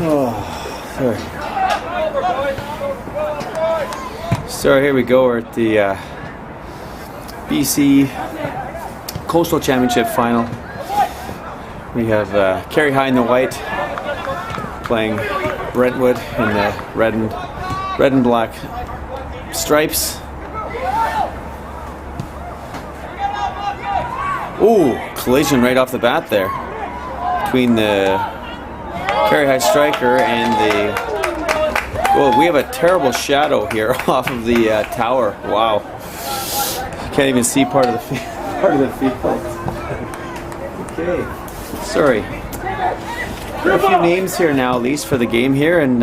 Oh, sorry. So here we go. We're at the BC Coastal Championship final. We have Kerry High in the white playing Brentwood in the red and black stripes. Ooh, collision right off the bat there between the Kerry High striker and the. Well, we have a terrible shadow here off of the tower. Wow, can't even see part of the field. Okay, sorry. There are a few names here now, at least for the game here, and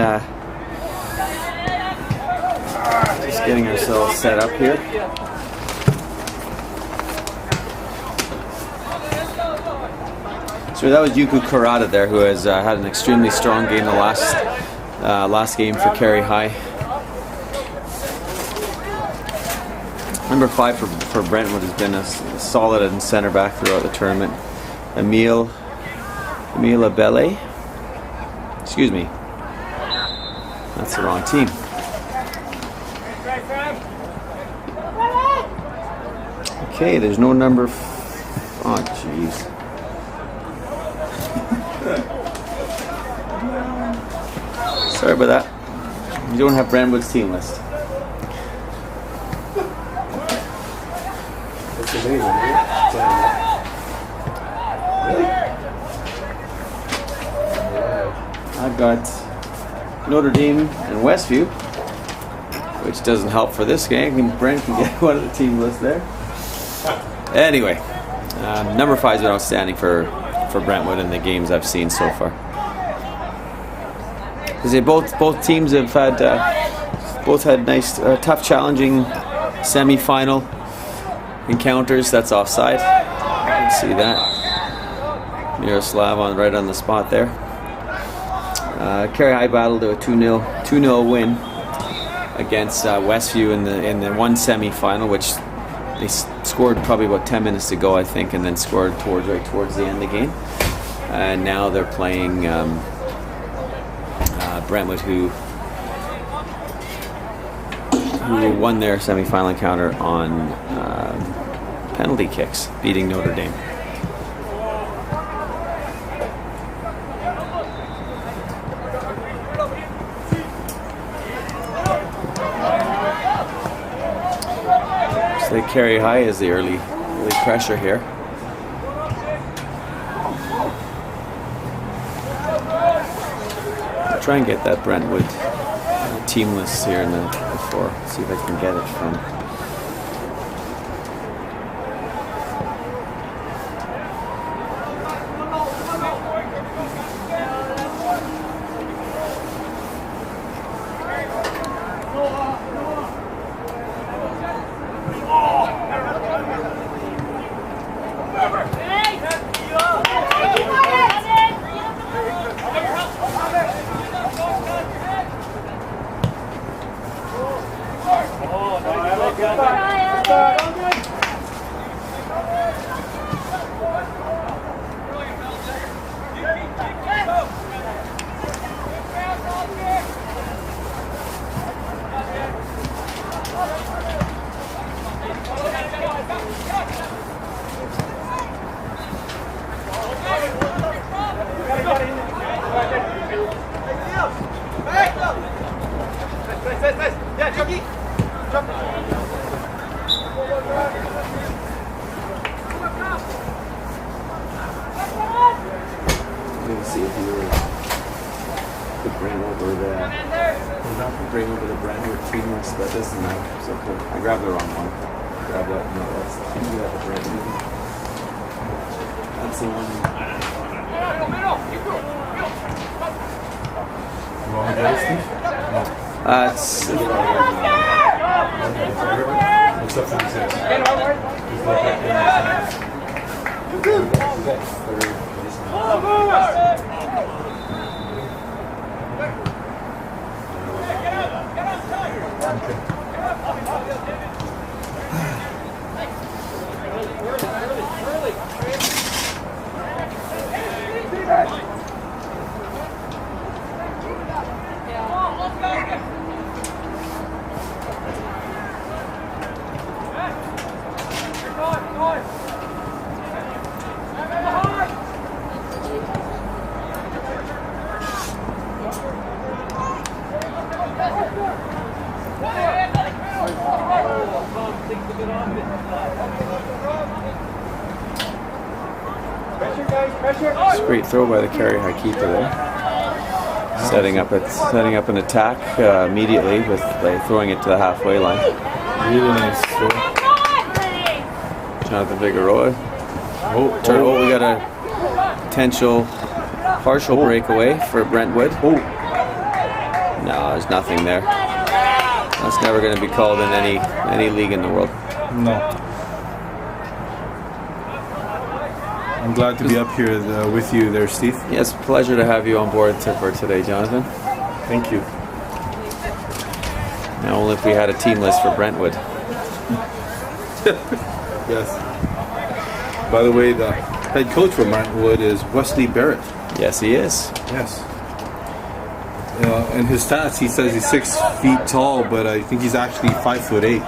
just getting ourselves set up here. So that was Yuku Kurata there, who has had an extremely strong game the last game for Kerry High. Number 5 for Brentwood has been a solid and center back throughout the tournament. Emile Abele. Excuse me. That's the wrong team. Okay, there's no number. Oh, jeez. Sorry about that. We don't have Brentwood's team list. That's amazing, really? I've got Notre Dame and Westview, which doesn't help for this game. Brent can get one of the team list there. Anyway, number 5's been outstanding for Brentwood in the games I've seen so far. Both teams have had nice, tough, challenging semi-final encounters. That's offside. You can see that. Miroslav right on the spot there. Kerry High battled to a 2-0 win against Westview in the one semi-final, which they scored probably about 10 minutes to go, I think, and then scored right towards the end of the game. And now they're playing Brentwood, who won their semi-final encounter on penalty kicks, beating Notre Dame. So Kerry High is the early pressure here. Try and get that Brentwood team list here in the before. See if I can get it from. See if you could bring over the Brentwood team list, but this is not so cool. I grabbed the wrong one. Grab that. No, that's the Brentwood. That's the one. It's a great throw by the Kerry High keeper there. Setting up an attack immediately by throwing it to the halfway line. Really nice throw. Jonathan Figueroa. We got a potential partial breakaway for Brentwood. No, there's nothing there. That's never going to be called in any league in the world. No. I'm glad to be up here with you there, Steve. Yes, pleasure to have you on board for today, Jonathan. Thank you. Now, only if we had a team list for Brentwood. Yes. By the way, the head coach for Brentwood is Wesley Barrett. Yes, he is. Yes. In his stats, he says he's 6 feet tall, but I think he's actually 5'8".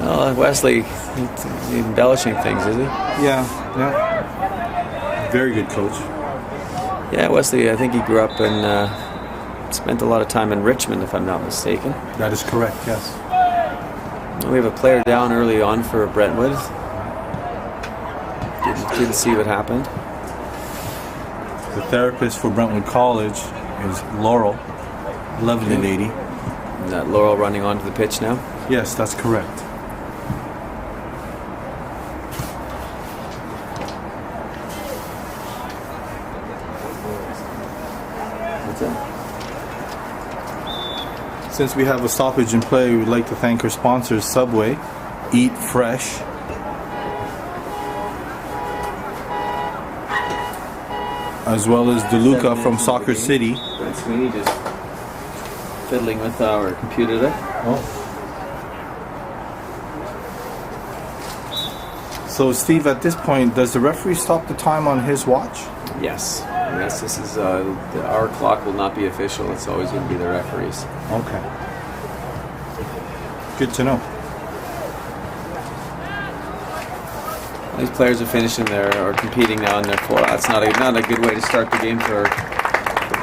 Well, Wesley, he's embellishing things, is he? Yeah. Very good coach. Yeah, Wesley, I think he grew up and spent a lot of time in Richmond, if I'm not mistaken. That is correct, yes. We have a player down early on for Brentwood. Didn't see what happened. The therapist for Brentwood College is Laurel. Lovely lady. Is that Laurel running onto the pitch now? Yes, that's correct. Since we have a stoppage in play, we would like to thank our sponsors, Subway, Eat Fresh, as well as DeLuca from Soccer City. Brent Sweeney just fiddling with our computer there. So, Steve, at this point, does the referee stop the time on his watch? Yes. Yes, this is our clock will not be official. It's always going to be the referees. Okay. Good to know. These players are finishing or competing now in their four. That's not a good way to start the game for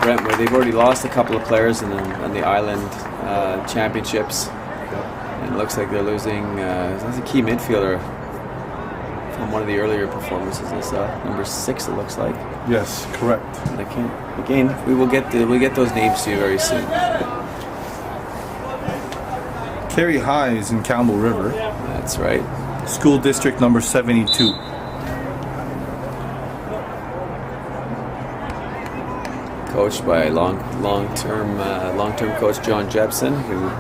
Brentwood. They've already lost a couple of players in the Island Championships. And it looks like they're losing. That's a key midfielder from one of the earlier performances. It's number 6. It looks like. Yes, correct. And I can't. Again, we'll get those names to you very soon. Kerry High is in Campbell River. That's right. School district number 72. Coached by long-term coach John Jepson, who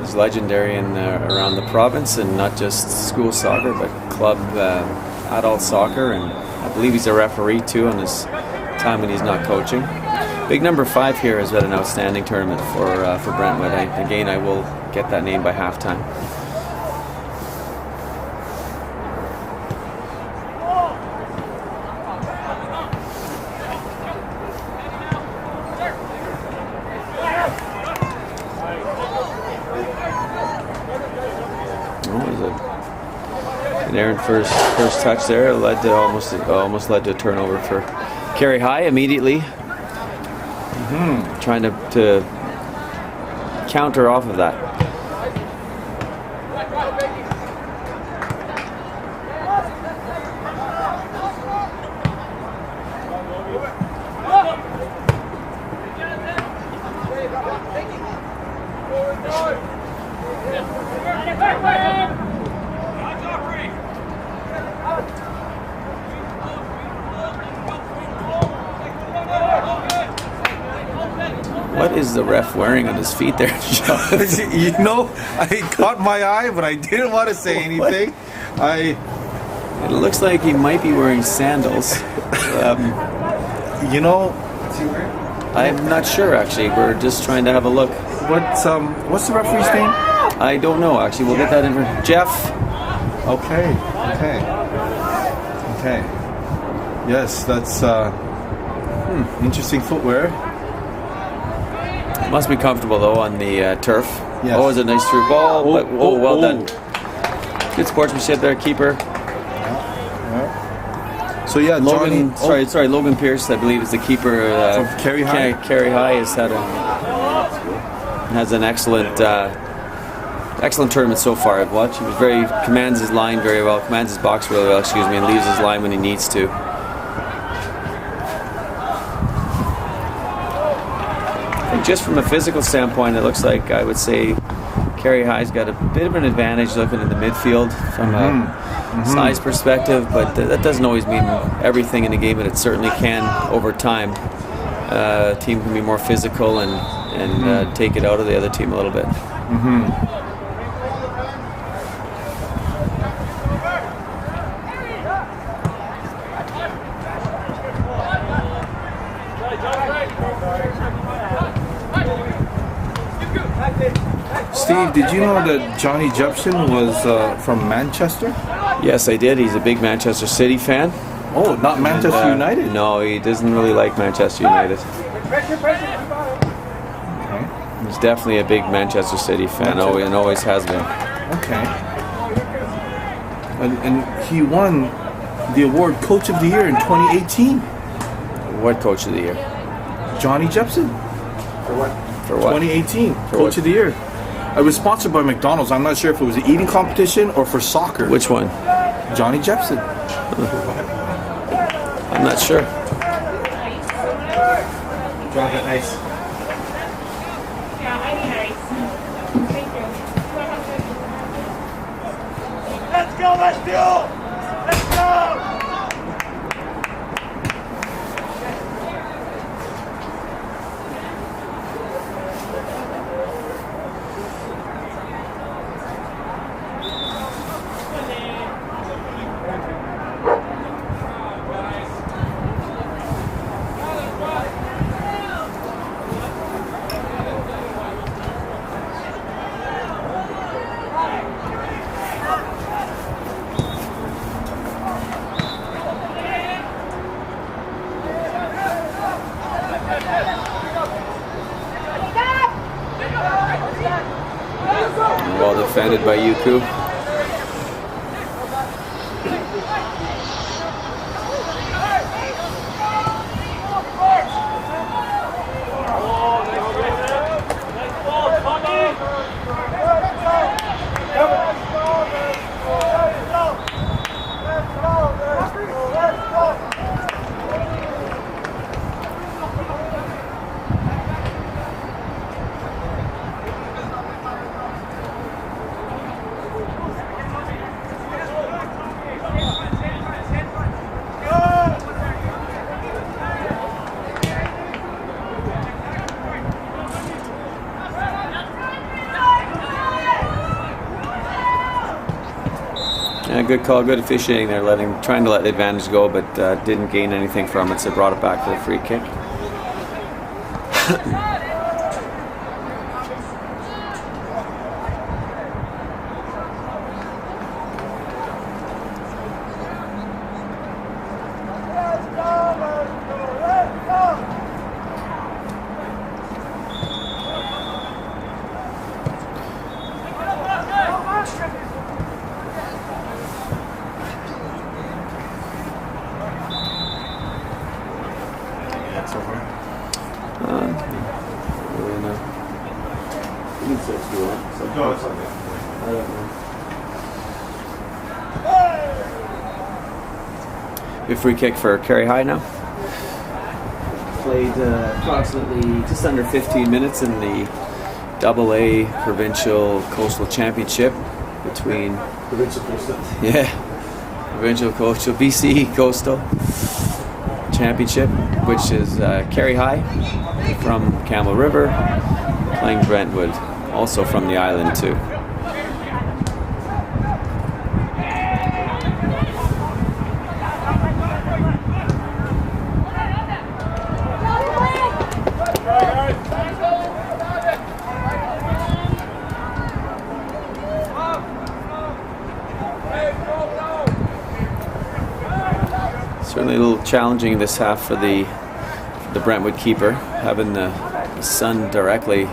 is legendary around the province, and not just school soccer, but club adult soccer, and I believe he's a referee too on his time when he's not coaching. Big number 5 here has had an outstanding tournament for Brentwood. I will get that name by halftime. An errant first touch there led to almost led to a turnover for Kerry High immediately. Trying to counter off of that. What is the ref wearing on his feet there, John? You know, I caught my eye, but I didn't want to say anything. It looks like he might be wearing sandals. You know, I'm not sure actually. We're just trying to have a look. what's the referee's name? I don't know actually. We'll get that in for Jeff. Okay. Yes, that's interesting footwear. Must be comfortable though on the turf. Yes. Oh, it's a nice through ball. Well done. Good sportsmanship there, keeper. Yeah. So yeah, Logan. Sorry, Logan Pierce, I believe, is the keeper. From Kerry High. Kerry High has an excellent tournament so far. I've watched. He commands his line very well, commands his box really well. And leaves his line when he needs to. think just from a physical standpoint, it looks like I would say Kerry High's got a bit of an advantage looking in the midfield from a size perspective, but that doesn't always mean everything in the game, but it certainly can over time. A team can be more physical and take it out of the other team a little bit. Steve, did you know that Johnny Jepson was from Manchester? Yes, I did. He's a big Manchester City fan. Oh, not Manchester United? No, he doesn't really like Manchester United. Okay. He's definitely a big Manchester City fan, and always has been. Okay. And he won the award Coach of the Year in 2018. What Coach of the Year? Johnny Jepson. For what? For what? 2018, For Coach what? of the Year. It was sponsored by McDonald's. I'm not sure if it was an eating competition or for soccer. Which one? Johnny Jepson. I'm not sure. Drop it nice. Let's go, Westfield! Let's go! Well defended by Yuku. Yeah, good call, good officiating there, trying to let the advantage go, but didn't gain anything from it, so brought it back for the free kick. A free kick for Kerry High now. Played approximately just under 15 minutes in the AA Provincial Coastal Championship between Provincial Coastal. Provincial Coastal BC Coastal Championship, which is Kerry High from Campbell River playing Brentwood, also from the island too. Certainly a little challenging this half for the Brentwood keeper, having the sun directly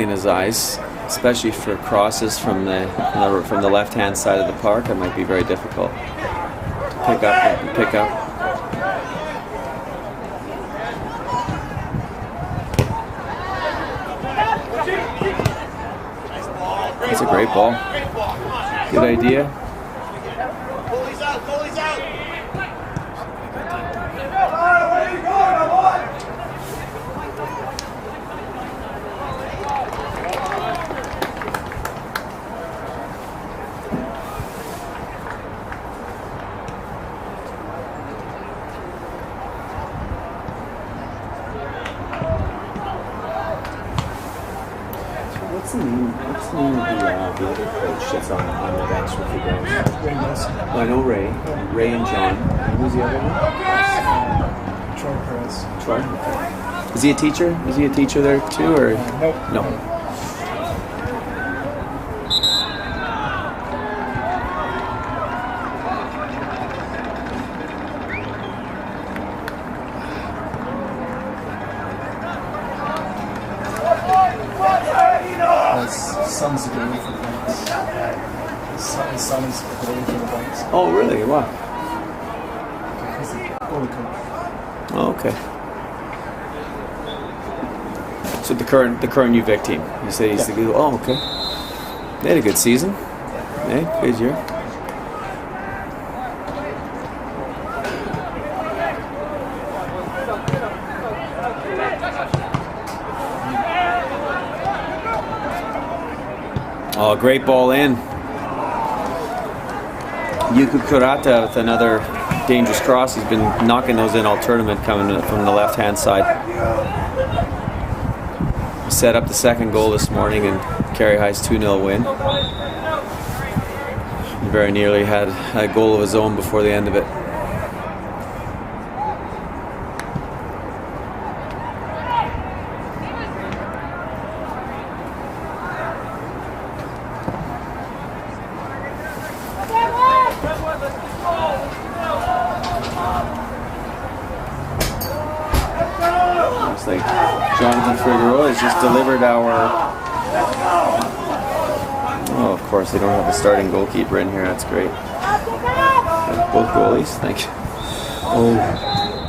in his eyes, especially for crosses from the left-hand side of the park. It might be very difficult to pick up. That's a great ball. Good idea. What's the name of the other coach that's on the bench with the girls? Ray Wilson. Oh, I know Ray. Ray and John. And who's the other one? Troy Perez. Troy. Is he a teacher? Is he a teacher there too, or Nope. no? His son's a goalie for the Bucks. His son is a goalie for the Bucks. Oh, really? Wow. He's a goalie coach. Oh, okay. So the current UVic team. You say he's the good. Oh, okay. They had a good season. Yeah, good year. Oh, great ball in. Yuku Kurata with another dangerous cross. He's been knocking those in all tournament coming from the left-hand side. Set up the second goal this morning and Kerry High's 2-0 win. He very nearly had a goal of his own before the end of it. Looks like Jonathan Figueroa has just delivered our... Oh, of course, they don't have the starting goalkeeper in here. That's great. Both goalies, thank you. Oh,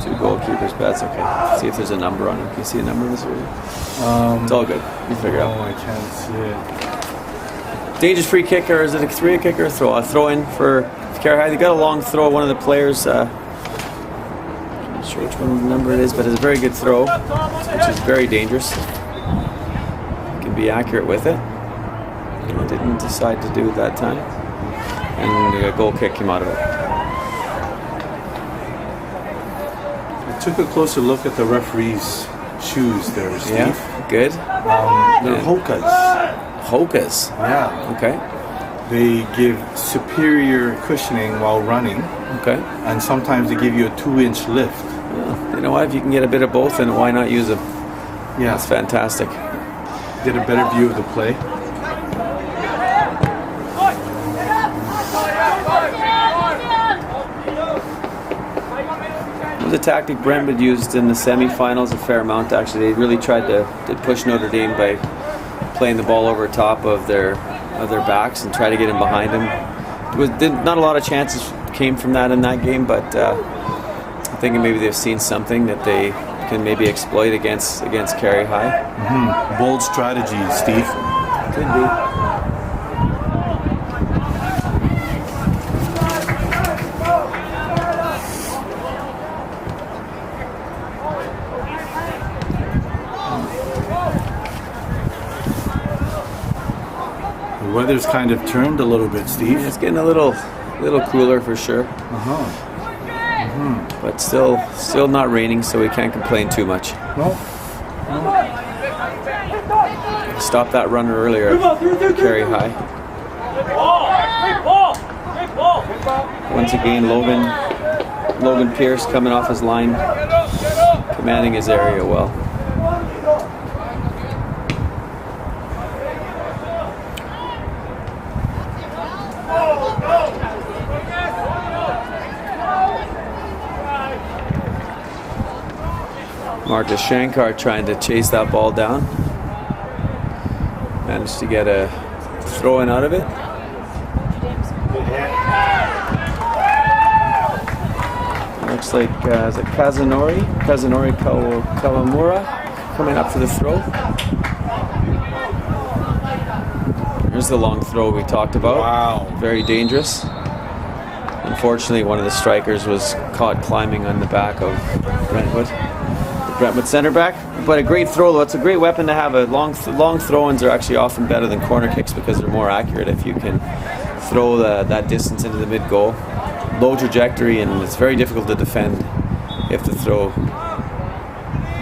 two goalkeepers, but that's okay. See if there's a number on him. Can you see a number on this? It's all good. You figure it out. Oh, I can't see it. Dangerous free kick, or is it a kick or a throw? A throw in for Kerry High. They got a long throw. One of the players, not sure which one number it is, but it's a very good throw, which is very dangerous. Can be accurate with it. I didn't decide to do it that time, and a goal kick came out of it. I took a closer look at the referee's shoes there, Steve. Yeah, good. They're Hokas. Hokas. Yeah. Okay. They give superior cushioning while running, Okay. and sometimes they give you a 2-inch lift. Well, you know what? If you can get a bit of both, then why not use them? Yeah, That's fantastic. get a better view of the play. It was a tactic Brentwood used in the semifinals a fair amount. Actually, they really tried to push Notre Dame by playing the ball over top of their backs and try to get in behind them. Not a lot of chances came from that in that game, but I'm thinking maybe they've seen something that they can maybe exploit against Kerry High. Bold strategy, Steve. Could be. The weather's kind of turned a little bit, Steve. It's getting a little cooler for sure, but still not raining, so we can't complain too much. Well, Stop that runner earlier, Kerry High. Once again, Logan Pierce coming off his line, commanding his area well. Marcus Shankar trying to chase that ball down. Managed to get a throw in out of it. Looks like is it Kazunori Kawamura coming up for the throw. Here's the long throw we talked about. wow. Very dangerous. Unfortunately, one of the strikers was caught climbing on the back of Brentwood. Brentwood center back, but a great throw though. It's a great weapon to have. Long throw-ins are actually often better than corner kicks because they're more accurate if you can throw that distance into the mid goal. Low trajectory, and it's very difficult to defend if the throw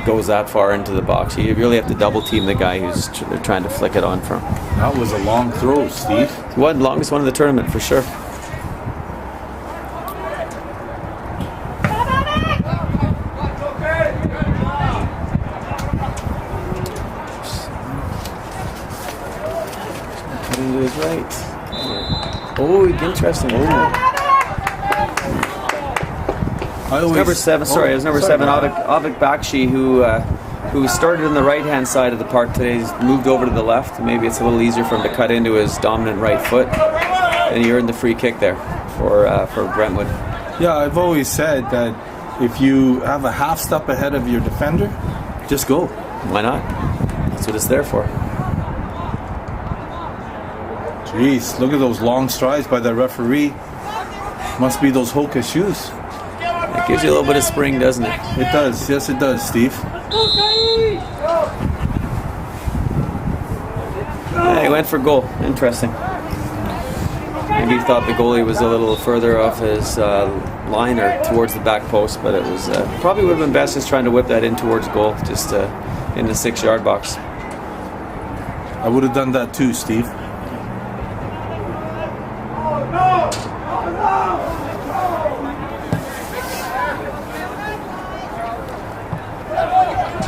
goes that far into the box. You really have to double team the guy who's they're trying to flick it on from. That was a long throw, Steve. One longest one of the tournament for sure. Cut into his right. Oh, interesting. Number 7, sorry, it was number 7, Avik Bakshi, who started on the right-hand side of the park today. He's moved over to the left. Maybe it's a little easier for him to cut into his dominant right foot. And he earned the free kick there for Brentwood. Yeah, I've always said that if you have a half step ahead of your defender, just go. Why not? That's what it's there for. Jeez, look at those long strides by the referee. Must be those Hoka shoes. It gives you a little bit of spring, doesn't it? It does. Yes, it does, Steve. Yeah, he went for goal. Interesting. Maybe he thought the goalie was a little further off his line or towards the back post, but it was probably would have been best just trying to whip that in towards goal, just in the 6-yard box. I would have done that too, Steve.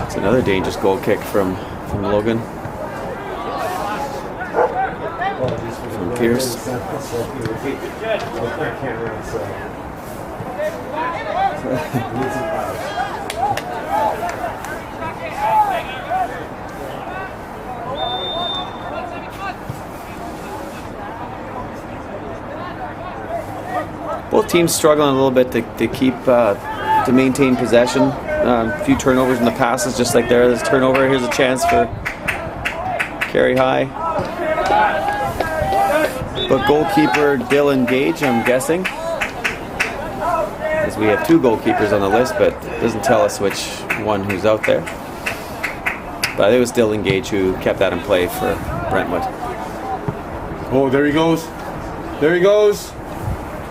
It's another dangerous goal kick from Logan. From Pierce. Both teams struggling a little bit to keep to maintain possession. A few turnovers in the passes, just like there. This turnover. Here's a chance for Kerry High. But goalkeeper Dylan Gage, I'm guessing, because we have 2 goalkeepers on the list, but it doesn't tell us which one who's out there. But it was Dylan Gage who kept that in play for Brentwood. Oh, there he goes. There he goes.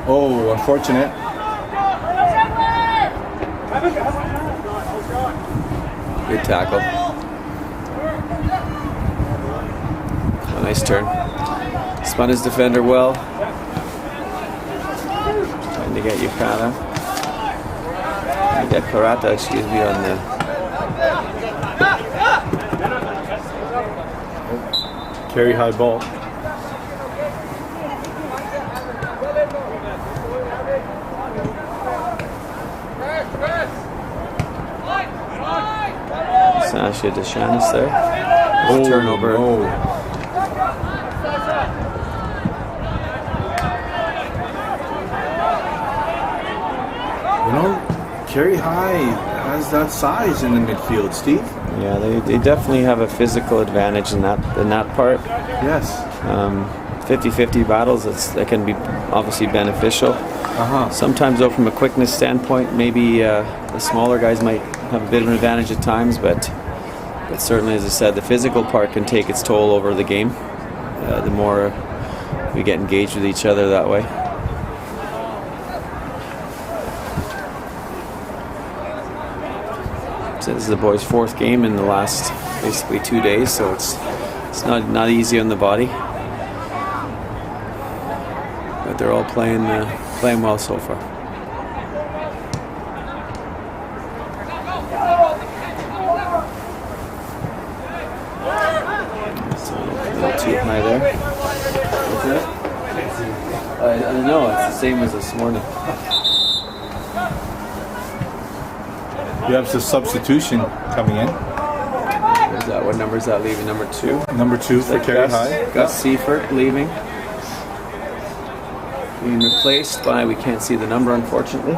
Oh, unfortunate. Good tackle. A nice turn. Spun his defender well. Trying to get Yukata. Get Karata, excuse me, on the... Carry high ball. Sasha Deshanis there. There's a turnover. Oh. You know, Kerry High has that size in the midfield, Steve. Yeah, they definitely have a physical advantage in that part. Yes. 50-50 battles, that can be obviously beneficial. Sometimes, though, from a quickness standpoint, maybe the smaller guys might have a bit of an advantage at times, but certainly, as I said, the physical part can take its toll over the game. The more we get engaged with each other that way. So this is the boys' 4th game in the last basically 2 days, so it's not easy on the body. But they're all playing well so far. It's a little too high there. What's that? I don't know. It's the same as this morning. You have some substitution coming in. Is that what number is that leaving? Number 2. Number 2 for Kerry High. Gus Seifert leaving. Being replaced by, we can't see the number unfortunately.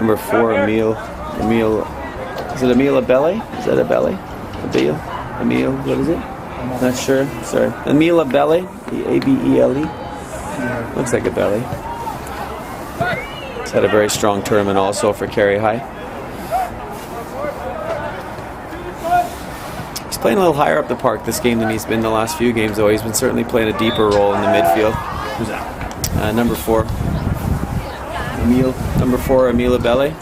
Number 4, Emil, is it Emil Abele? Is that Abele? Emil, what is it? Not sure, sorry. Emil Abele, A-B-E-L-E. Looks like Abele. He's had a very strong tournament also for Kerry High. He's He's playing a little higher up the park this game than he's been the last few games, though. He's been certainly playing a deeper role in the midfield. Who's that? Number 4. Number 4, Emile Abele.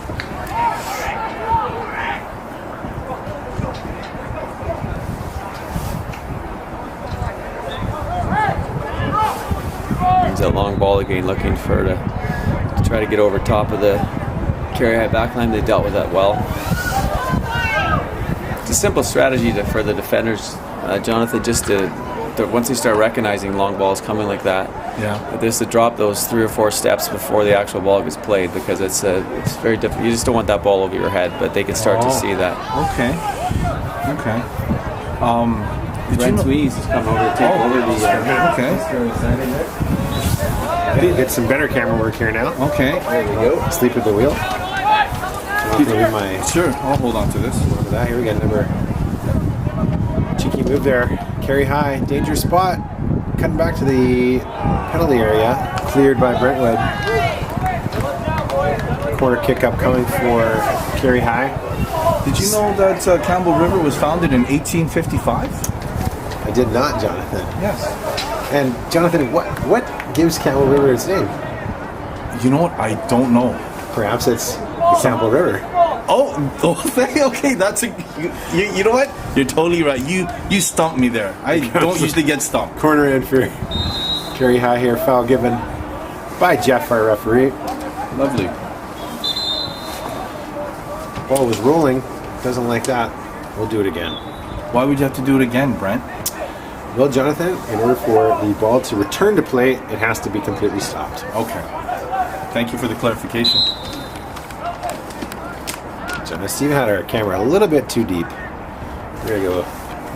Brings that long ball again, looking for to try to get over top of the carry high backline. They dealt with that well. It's a simple strategy for the defenders, Jonathan, just to once they start recognizing long balls coming like that, just to drop those 3 or 4 steps before the actual ball gets played, because it's very difficult. You just don't want that ball over your head, but they can start to see that. Okay. Brent Tweez has come over to take over the. Okay. Get some better camera work here now. Okay. There we go. Sleep at the wheel. Sure, I'll hold on to this. That. Here we got another cheeky move there. Carry high, dangerous spot. Cutting back to the penalty area. Cleared by Brentwood. Corner kick up coming for Carry high. Did you know that Campbell River was founded in 1855? I did not, Jonathan. Yes. And Jonathan, what gives Campbell River its name? You know what? I don't know. Perhaps it's the Campbell River. Okay. That's you know what? You're totally right. You stumped me there. I don't usually get stumped. Corner in for Carry high here. Foul given by Jeff, our referee. Lovely. Ball was rolling. Doesn't like that. We'll do it again. Why would you have to do it again, Brent? Well, Jonathan, in order for the ball to return to play, it has to be completely stopped. Okay. Thank you for the clarification. So now Steve had our camera a little bit too deep. There you go.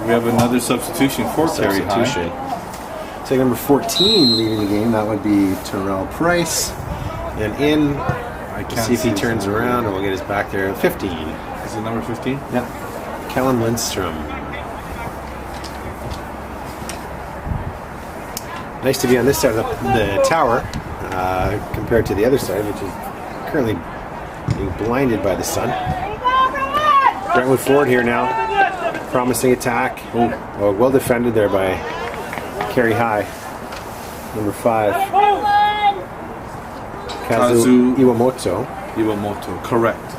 We have another substitution for Carry high. So number 14 leaving the game. That would be Terrell Price. And in, see if he turns around, and we'll get his back there. 15. Is it number 15? Yeah. Kellen Lindstrom. Nice to be on this side of the tower compared to the other side, which is currently being blinded by the sun. Brentwood forward here now. Promising attack. Oh, well defended there by Carry high. Number 5. Kazu Iwamoto. Correct.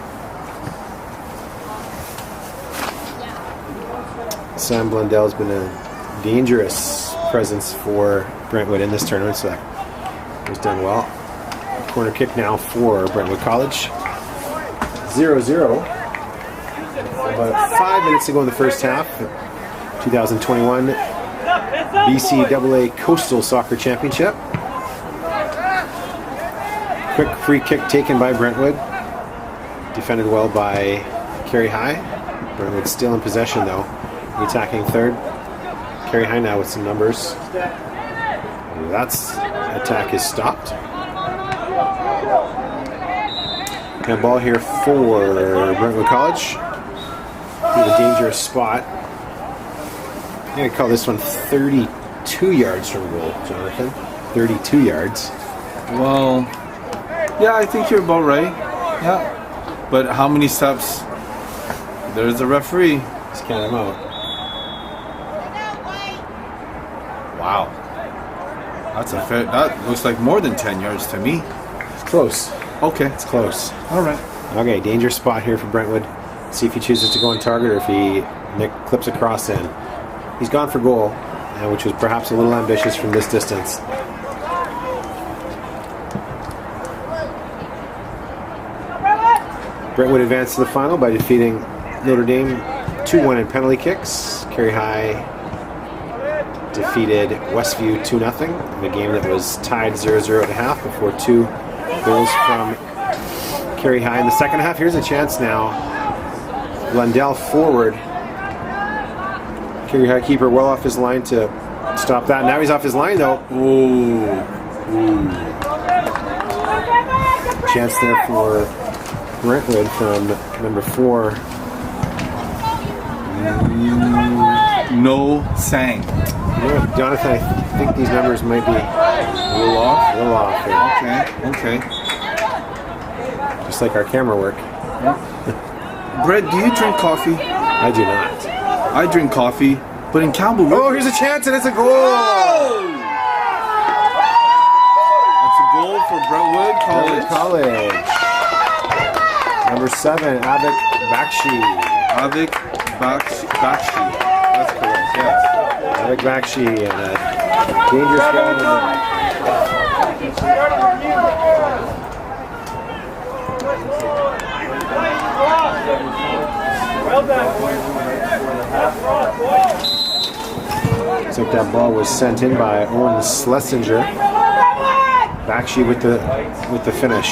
Sam Blundell's been a dangerous presence for Brentwood in this tournament, so that was done well. Corner kick now for Brentwood College. 0-0. About 5 minutes to go in the first half. 2021 BCAA Coastal Soccer Championship. Quick free kick taken by Brentwood. Defended well by Carry high. Brentwood still in possession though. The attacking third. Carry high now with some numbers. That's attack is stopped. And ball here for Brentwood College. In a dangerous spot. I'm going to call this one 32 yards from goal, Jonathan. 32 yards. Well, yeah, I think you're about right. Yeah. But how many steps? There's a referee. Let's count him out. Wow. That's a fair. That looks like more than 10 yards to me. It's close. Okay. It's close. All right. Okay, dangerous spot here for Brentwood. See if he chooses to go on target or if he clips a cross in. He's gone for goal, which was perhaps a little ambitious from this distance. Brentwood advanced to the final by defeating Notre Dame 2-1 in penalty kicks. Carry high defeated Westview 2-0 in a game that was tied 0-0 at half before 2 goals from Carry high in the second half. Here's a chance now. Blundell forward. Carry high keeper well off his line to stop that. Now he's off his line though. Ooh. Chance there for Brentwood from number 4. No sang. You know what, Jonathan, I think these numbers might be A little off? a little off here. Okay. Just like our camera work. Brett, do you drink coffee? I do not. I drink coffee, but in Campbell River, Oh, here's a chance, and it's a goal. it's a goal for Brentwood College. College. Number 7, Avik Bakshi. Avik Bakshi. That's correct. Yes. Avik Bakshi and a dangerous guy. Well done. Looks like that ball was sent in by Owen Schlesinger. Bakshi with the finish.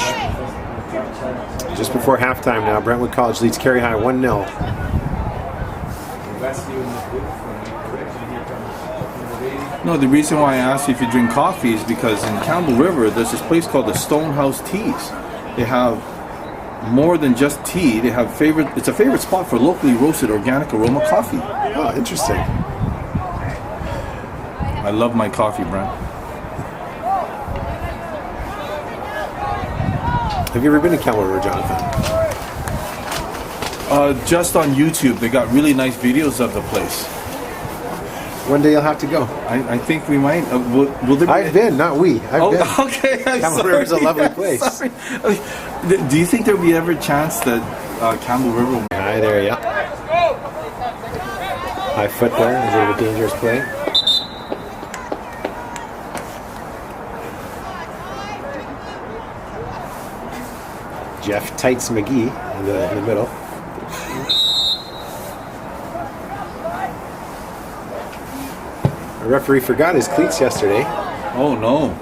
Just before halftime now, Brentwood College leads Carey High 1-0. No, the reason why I asked you if you drink coffee is because in Campbell River, there's this place called the Stonehouse Teas. They have more than just tea. They have it's a favorite spot for locally roasted organic aroma coffee. Oh, interesting. I love my coffee, Brent. Have you ever been to Campbell River, Jonathan? Just on YouTube, they got really nice videos of the place. One day you'll have to go. I think we might. Will there be I've been, not we. I've been. Okay. I'm Campbell sorry. River's a lovely I'm place. sorry. Do you think there'll be ever a chance that Campbell River will... Hi there, yeah. High foot there, a bit of a dangerous play. Jeff Tights McGee in the middle. The referee forgot his cleats yesterday. Oh, no.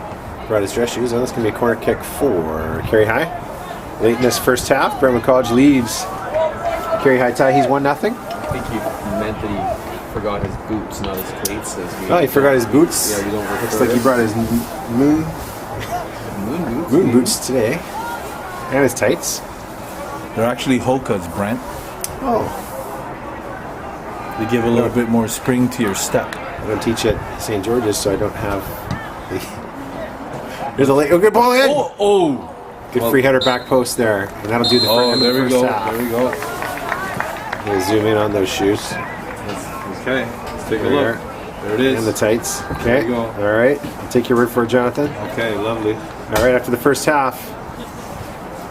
Brought his dress shoes. Oh, that's going to be a corner kick for Carey High. Late in this first half, Brentwood College leads Carey High tie. He's 1-0. I think he meant that he forgot his boots, not his cleats. Oh, he forgot his boots. Yeah, we don't refer Looks like he to brought his moon moon boots. boots today. And his tights. They're actually Hoka's, Brent. Oh, They give a little bit more spring to your step. I don't teach at St. George's, so I don't have the... There's a late... Oh, good ball in! Oh! Good free header back post there. And that'll do the There we first go. half. There we go. We'll zoom in on those shoes. Okay, let's take a There. look. There it is. And the tights. Okay. you go. All right. I'll take your word for it, Jonathan. Okay, lovely. All right, after the first half,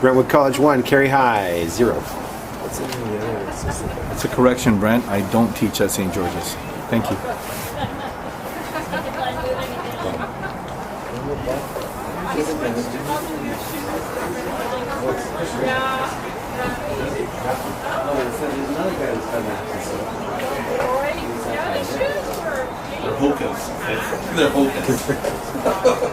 Brentwood College 1, Carey High 0. It's a correction, Brent. I don't teach at St. George's. Thank you. They're Hokas. They're Hokas.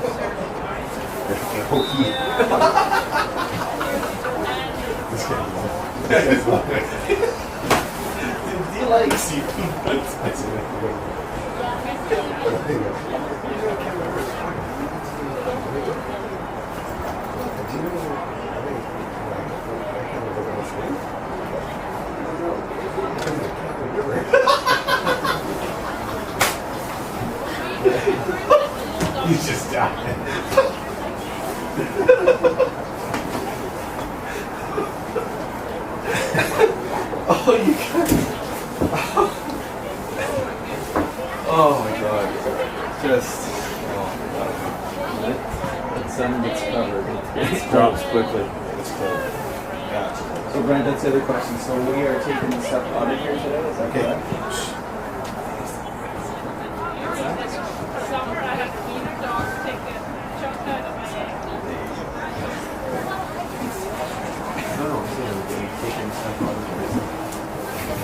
He likes you. You just died. Oh, you can't. Oh my god. Just. Oh my god. The sun gets covered. It drops quickly. It's cold. Yeah. So, Brent, that's the other question. So, we are taking the stuff out of here today, is that correct? Summer, I have to feed a dog to take the chunk out of my egg. No, we're taking stuff out of here.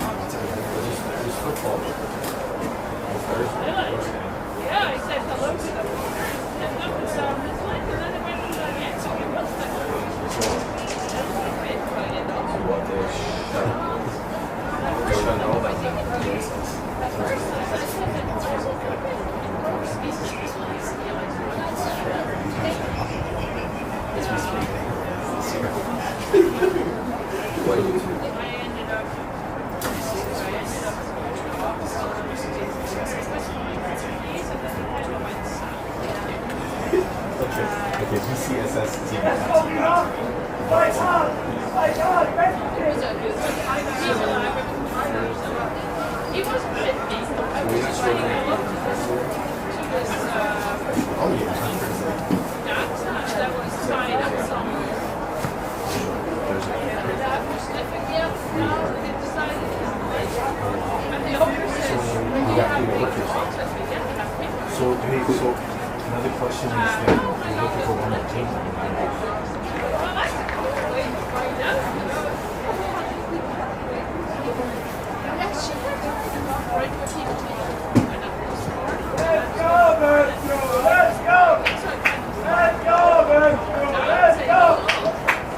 There's football. Yeah, I said hello to them. And that was his life, and then it went to the next one. What's that? What do you do? I ended up. Okay, BCSS team. It was a He was with me. I was just writing a book to this, Oh, yeah. that was tied up somewhere. That certificate, no, they decided to like, and the owner says, You got to work yourself. So, hey, so another question is that you're looking for one more team. Let's go, Virtue! Let's go! Let's go, Virtue! Let's go!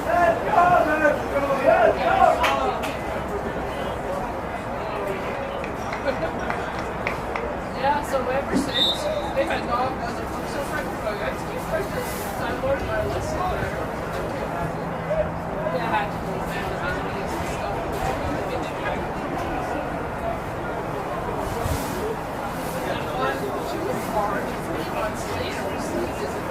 Let's go, Virtue! Let's go! Yeah, so ever since they had gone as a so project, I'm more my listener. Yeah, I had to go down to meetings and stuff. And she was hard. 3 months later, we still visited.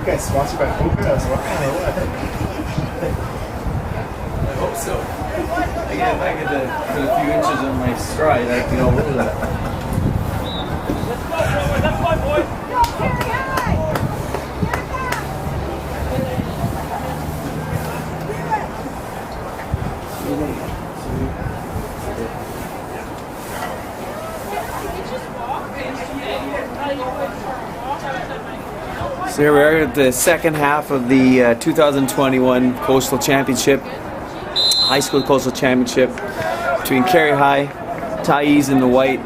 You guys sponsored by Poker? I was wondering what. I hope so. If I get to put a few inches on my stride, I can go with that. That's my boy! So here we are at the second half of the 2021 Coastal Championship, High School Coastal Championship between Carey High, Thais in the white,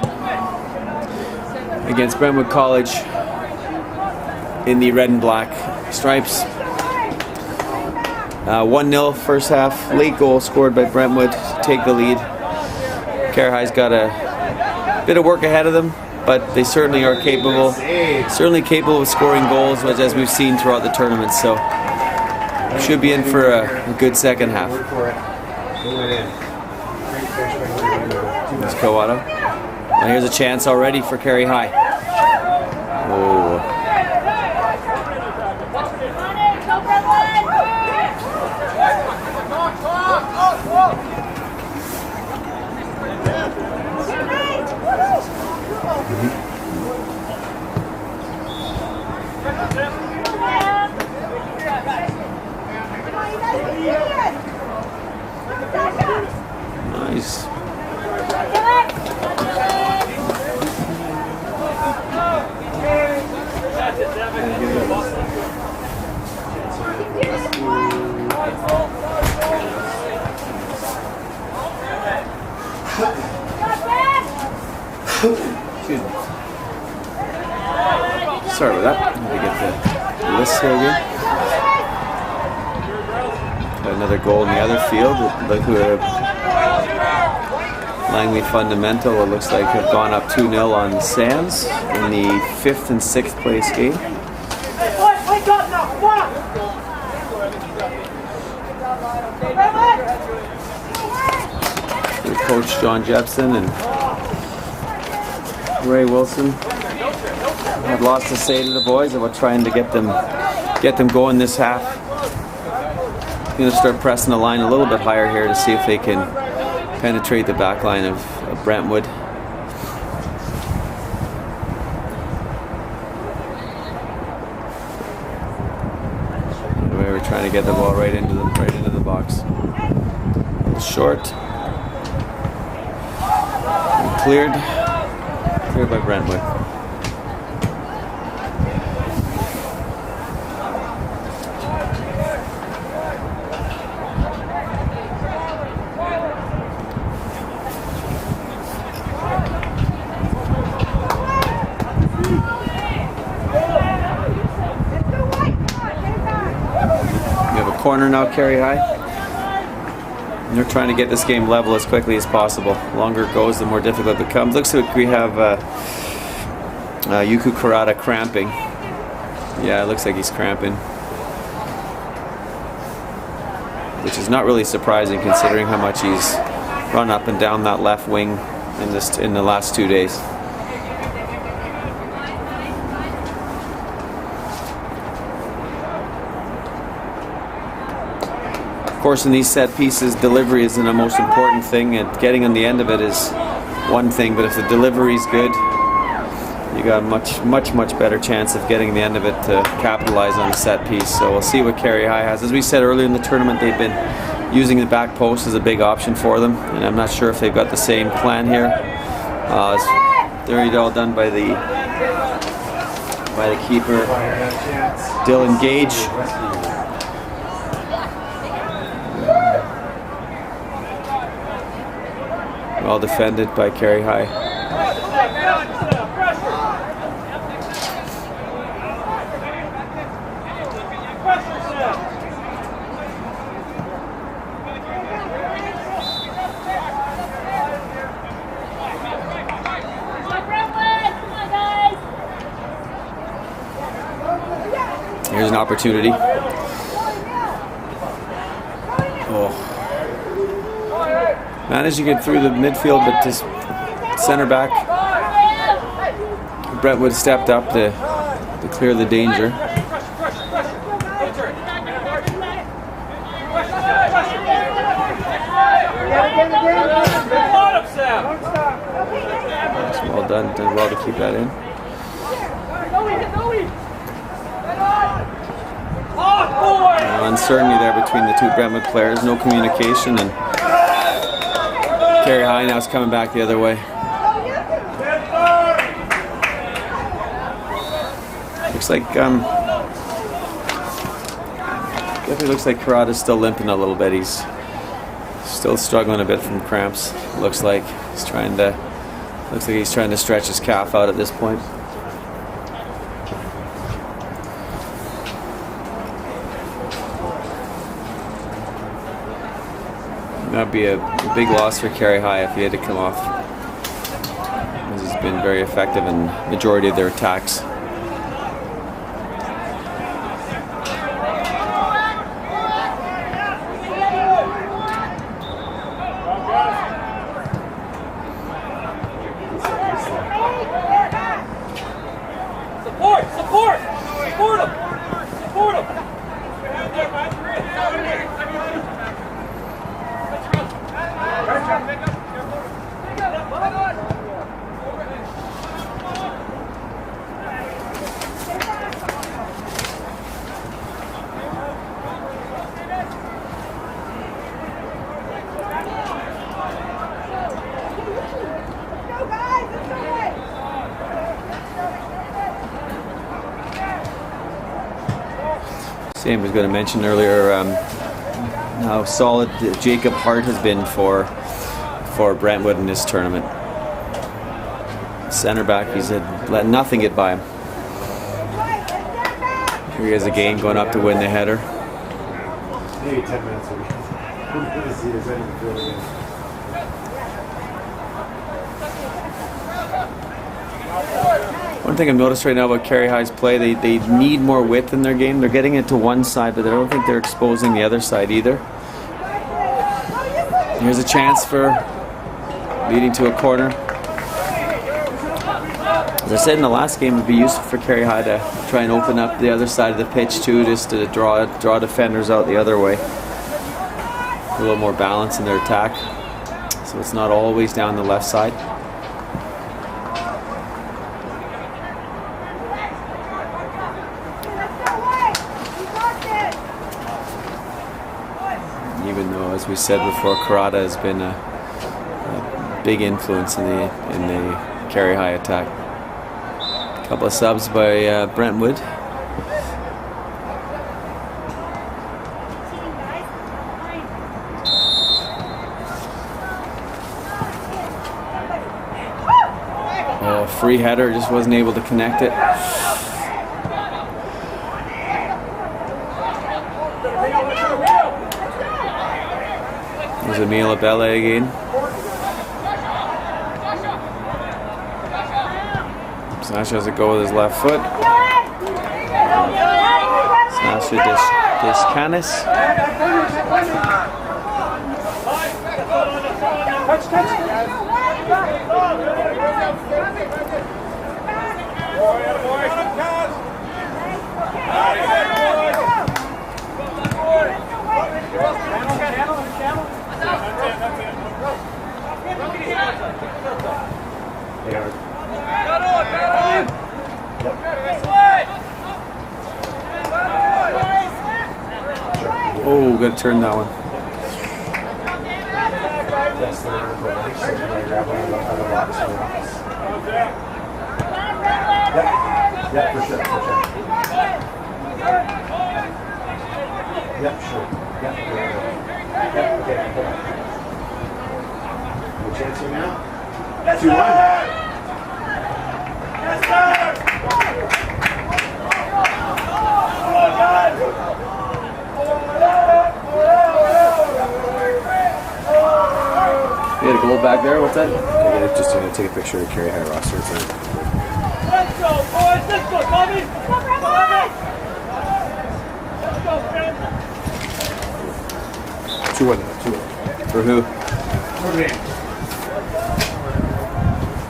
against Brentwood College in the red and black stripes. 1-0 first half, late goal scored by Brentwood to take the lead. Carey High's got a bit of work ahead of them, but they certainly are capable of scoring goals, as we've seen throughout the tournament. So should be in for a good second half. There's Kawada. And here's a chance already for Carey High. Oh. Nice. Excuse me. Sorry about that. Let me get the list here again. Got another goal in the other field. Look who Langley Fundamental, it looks like, have gone up 2-0 on Sands in the 5th and 6th place game. With Coach John Jepson and Ray Wilson have lots to say to the boys about trying to get them going this half. Going to start pressing the line a little bit higher here to see if they can penetrate the back line of Brentwood. Anyway, we're trying to get the ball right into the box. A little short. And cleared by Brentwood. corner now, Kerry High. And they're trying to get this game level as quickly as possible. The longer it goes, the more difficult it becomes. Looks like we have Yuku Kurata cramping. Yeah, it looks like he's cramping. Which is not really surprising considering how much he's run up and down that left wing in the last 2 days. Of course, in these set pieces, delivery is the most important thing, and getting on the end of it is one thing, but if the delivery is good, you got a much better chance of getting the end of it to capitalize on a set piece. So we'll see what Kerry High has. As we said earlier in the tournament, they've been using the back post as a big option for them, and I'm not sure if they've got the same plan here. They're all done by the keeper, Dylan Gage. Well defended by Kerry High. Here's an opportunity. Oh. Managed to get through the midfield, but just center back Brentwood stepped up to clear the danger. Well done well to keep that in. Uncertainty there between the two Brentwood players, no communication, and Kerry High now is coming back the other way. Looks like definitely looks like Kurata's still limping a little bit. He's still struggling a bit from cramps. Looks like he's trying to stretch his calf out at this point. That'd be a big loss for Kerry High if he had to come off, because he's been very effective in the majority of their attacks. Support him! Support him! Sam was going to mention earlier how solid Jacob Hart has been for Brentwood in this tournament. Center back, he's let nothing get by him. Here he is again, going up to win the header. Maybe 10 minutes ago. One thing I've noticed right now about Kerry High's play, they need more width in their game. They're getting it to one side, but I don't think they're exposing the other side either. Here's a chance for leading to a corner. As I said in the last game, it would be useful for Kerry High to try and open up the other side of the pitch too, just to draw defenders out the other way. A little more balance in their attack, so it's not always down the left side. Even though, as we said before, Kurata has been a big influence in the Kerry High attack. A couple of subs by Brentwood. Oh, free header, just wasn't able to connect it. There's Emile Belle again. Sasha has a go with his left foot. Sasha Descanis. Oh, gotta turn that one. That's the vertical leg, so you're going to grab one of the blocks in your office. Yep, for sure, for sure. Yep, sure. Yep, okay, hold on. No chance here now? 2-1. You had a goal back there, what's that? Okay, just going to take a picture of Kerry High roster. Let's go, boys! Let's go, Tommy! Let's go, friends! 2-1. For who?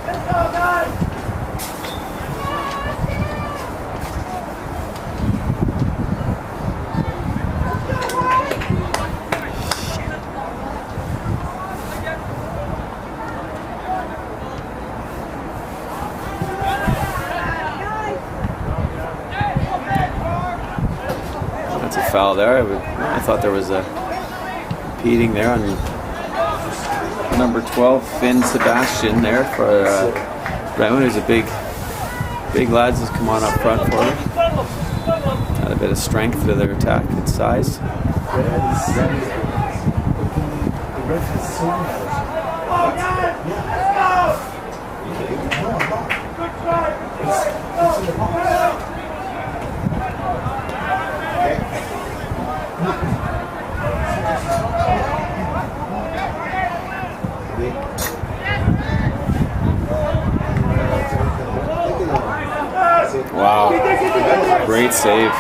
Let's go, guys! That's a foul there. I thought there was a beating there on number 12, Finn Sebastian there for Brentwood, who's a big lads has come on up front for them. Add a bit of strength to their attack and size. Wow, great save.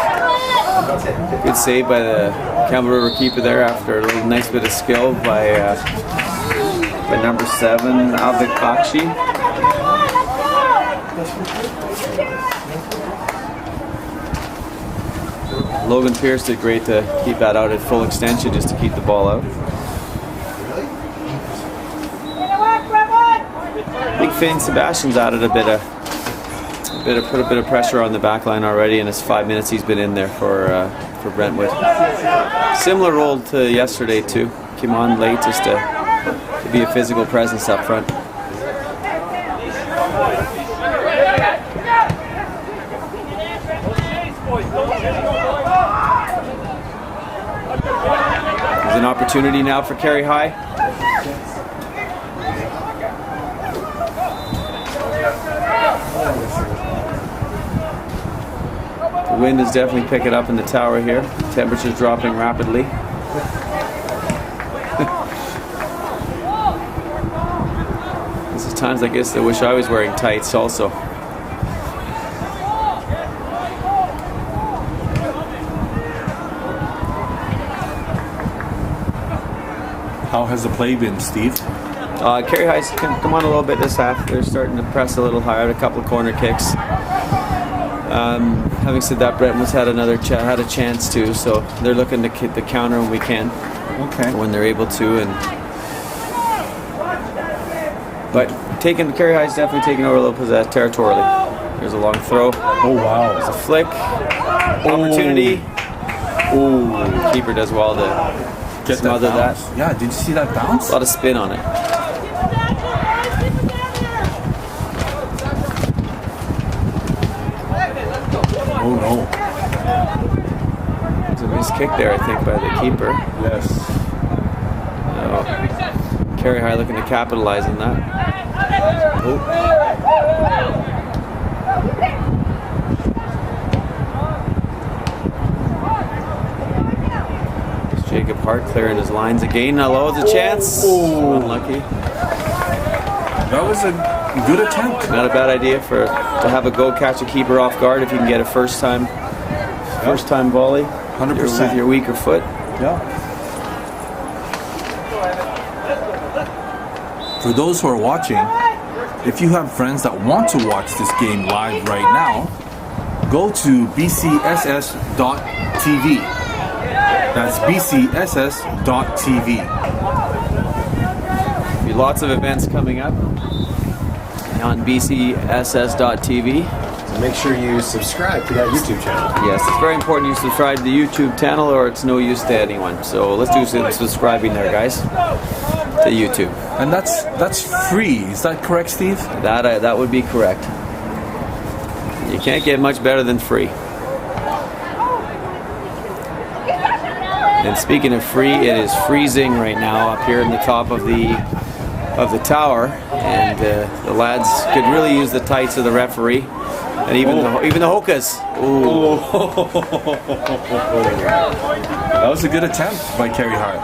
Good save by the Campbell River keeper there after a little nice bit of skill by number 7, Avik Bakshi. Logan Pierce did great to keep that out at full extension just to keep the ball out. Big Finn Sebastian's added put a bit of pressure on the back line already in his 5 minutes he's been in there for Brentwood. Similar role to yesterday too. Came on late just to be a physical presence up front. There's an opportunity now for Kerry High. The wind is definitely picking up in the tower here. Temperature's dropping rapidly. This is times like this I wish I was wearing tights also. How has the play been, Steve? Kerry High's come on a little bit this half. They're starting to press a little higher, a couple of corner kicks. Having said that, Brentwood's had had a chance to, so they're looking to hit the counter when we can. Okay. When they're able to, but Kerry High's definitely taking over a little territorially. There's a long throw. Oh wow. There's a flick. Opportunity. Oh, keeper does well to Get smother that. Yeah, did you see that bounce? A lot of spin on it. Oh no. There's a nice kick there, I think, by the keeper. Yes. Kerry High looking to capitalize on that. It's Jacob Hart clearing his lines again. Hello, the chance. Unlucky. That was a good attempt. Not a bad idea to have a go catch a keeper off guard if you can get a first time volley. 100%. With your weaker foot. Yeah. For those who are watching, if you have friends that want to watch this game live right now, go to bcss.tv. That's bcss.tv. Be lots of events coming up on bcss.tv. So make sure you subscribe to that YouTube channel. Yes, it's very important you subscribe to the YouTube channel or it's no use to anyone. So let's do some subscribing there, guys, to YouTube. And that's free. Is that correct, Steve? That would be correct. You can't get much better than free. And speaking of free, it is freezing right now up here in the top of the tower, and the lads could really use the tights of the referee, and even the Hokas. Ooh. That was a good attempt by Kerry Hart.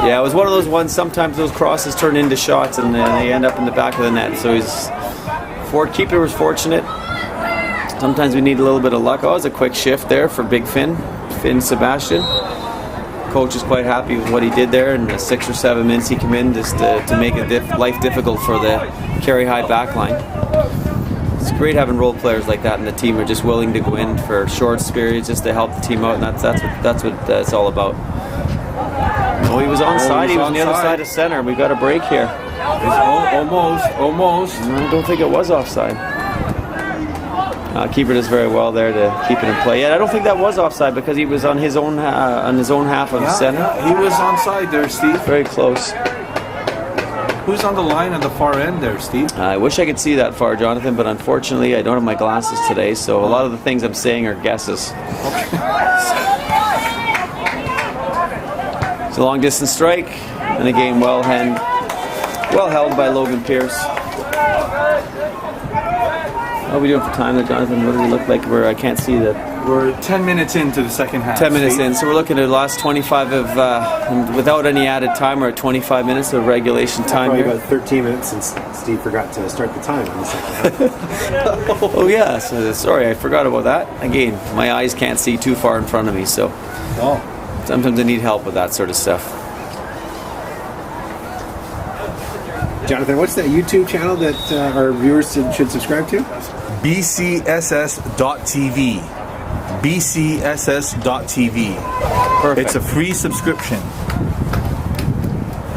Yeah, it was one of those ones. Sometimes those crosses turn into shots, and they end up in the back of the net. So keeper was fortunate. Sometimes we need a little bit of luck. Oh, it was a quick shift there for Big Finn Sebastian. Coach is quite happy with what he did there, and the 6 or 7 minutes he came in just to make life difficult for the Kerry High back line. It's great having role players like that in the team who are just willing to go in for short periods just to help the team out, and that's what it's all about. Oh, he was onside. He was on the other side of center. We got a break here. Almost. I don't think it was offside. Keeper does very well there to keep it in play. Yeah, I don't think that was offside because he was on his own half of the center. Yeah, he was onside there, Steve. Very close. Who's on the line at the far end there, Steve? I wish I could see that far, Jonathan, but unfortunately I don't have my glasses today, so a lot of the things I'm saying are guesses. It's a long distance strike, and a game well held by Logan Pierce. How are we doing for time there, Jonathan? What do we look like? I can't see that. We're 10 minutes into the second half. 10 minutes in, so we're looking at the last 25 of, without any added time, we're at 25 minutes of regulation time Probably here. about 13 minutes since Steve forgot to start the time in the second half. Oh yeah, so, sorry, I forgot about that. Again, my eyes can't see too far in front of me, so sometimes I need help with that sort of stuff. Jonathan, what's that YouTube channel that our viewers should subscribe to? bcss.tv. bcss.tv. Perfect. It's a free subscription.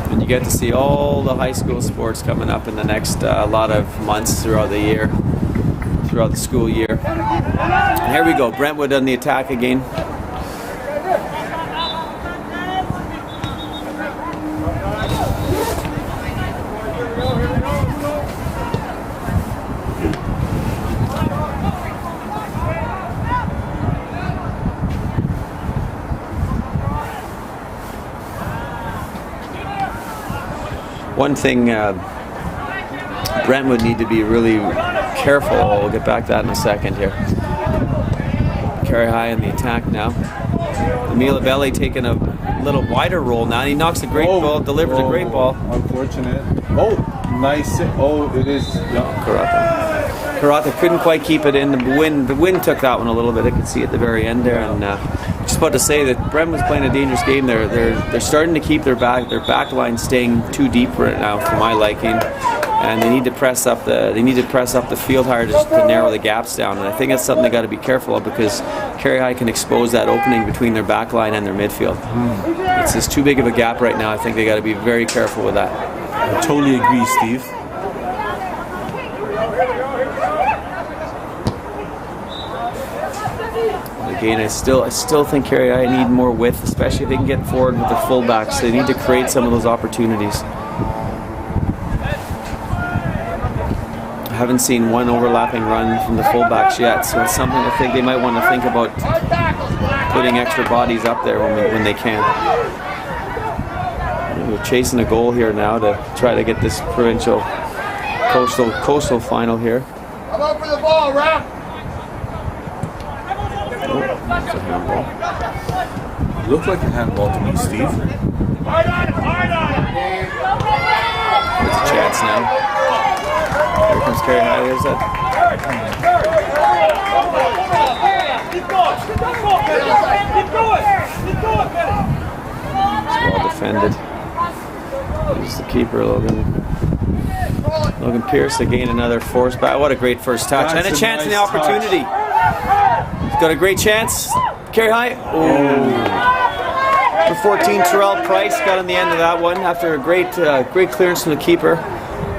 And you get to see all the high school sports coming up in the next lot of months throughout the year, throughout the school year. And here we go, Brentwood on the attack again. One thing Brentwood need to be really careful. We'll get back to that in a second here. Kerry High in the attack now. Emil Abelli taking a little wider roll now. He knocks a great ball, delivers a great ball. Unfortunate. Nice. It is. Yeah. Karata couldn't quite keep it in. The wind took that one a little bit. I could see at the very end there. And just about to say that Brentwood's playing a dangerous game. They're starting to keep their back line staying too deep right now for my liking, and they need to press up the field higher to narrow the gaps down. And I think that's something they got to be careful of because Kerry High can expose that opening between their back line and their midfield. It's just too big of a gap right now. I think they got to be very careful with that. I totally agree, Steve. Again, I still think Kerry High need more width, especially if they can get forward with the fullbacks. They need to create some of those opportunities. I haven't seen one overlapping run from the fullbacks yet, so it's something I think they might want to think about putting extra bodies up there when they can. We're chasing a goal here now to try to get this provincial coastal final here. Come up for the ball, Ralph. That's a handball. Looked like a handball to me, Steve. Hard on him, hard on him. There's a chance now. Here comes Kerry High. There's that. Keep going, keep going, keep going, keep going, Well defended. Here's the keeper, Logan Pierce to gain another force back. What a great first touch. That's and a chance nice in the opportunity. He's got a great chance. Kerry High. For 14, Terrell Price got on the end of that one after a great clearance from the keeper.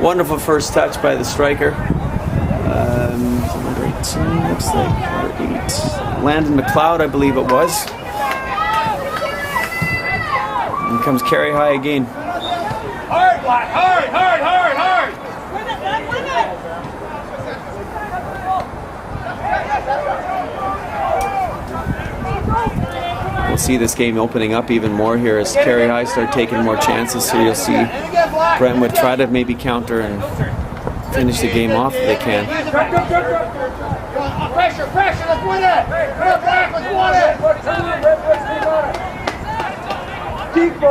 Wonderful first touch by the striker. Number 18, looks like number 8. Landon McLeod, I believe it was. And comes Kerry High again. hard, Black, hard, hard, hard, hard. We'll see this game opening up even more here as Kerry High start taking more chances. So you'll see Brentwood try to maybe counter and finish the game off if they can. Pressure, pressure, let's win it. Black, let's win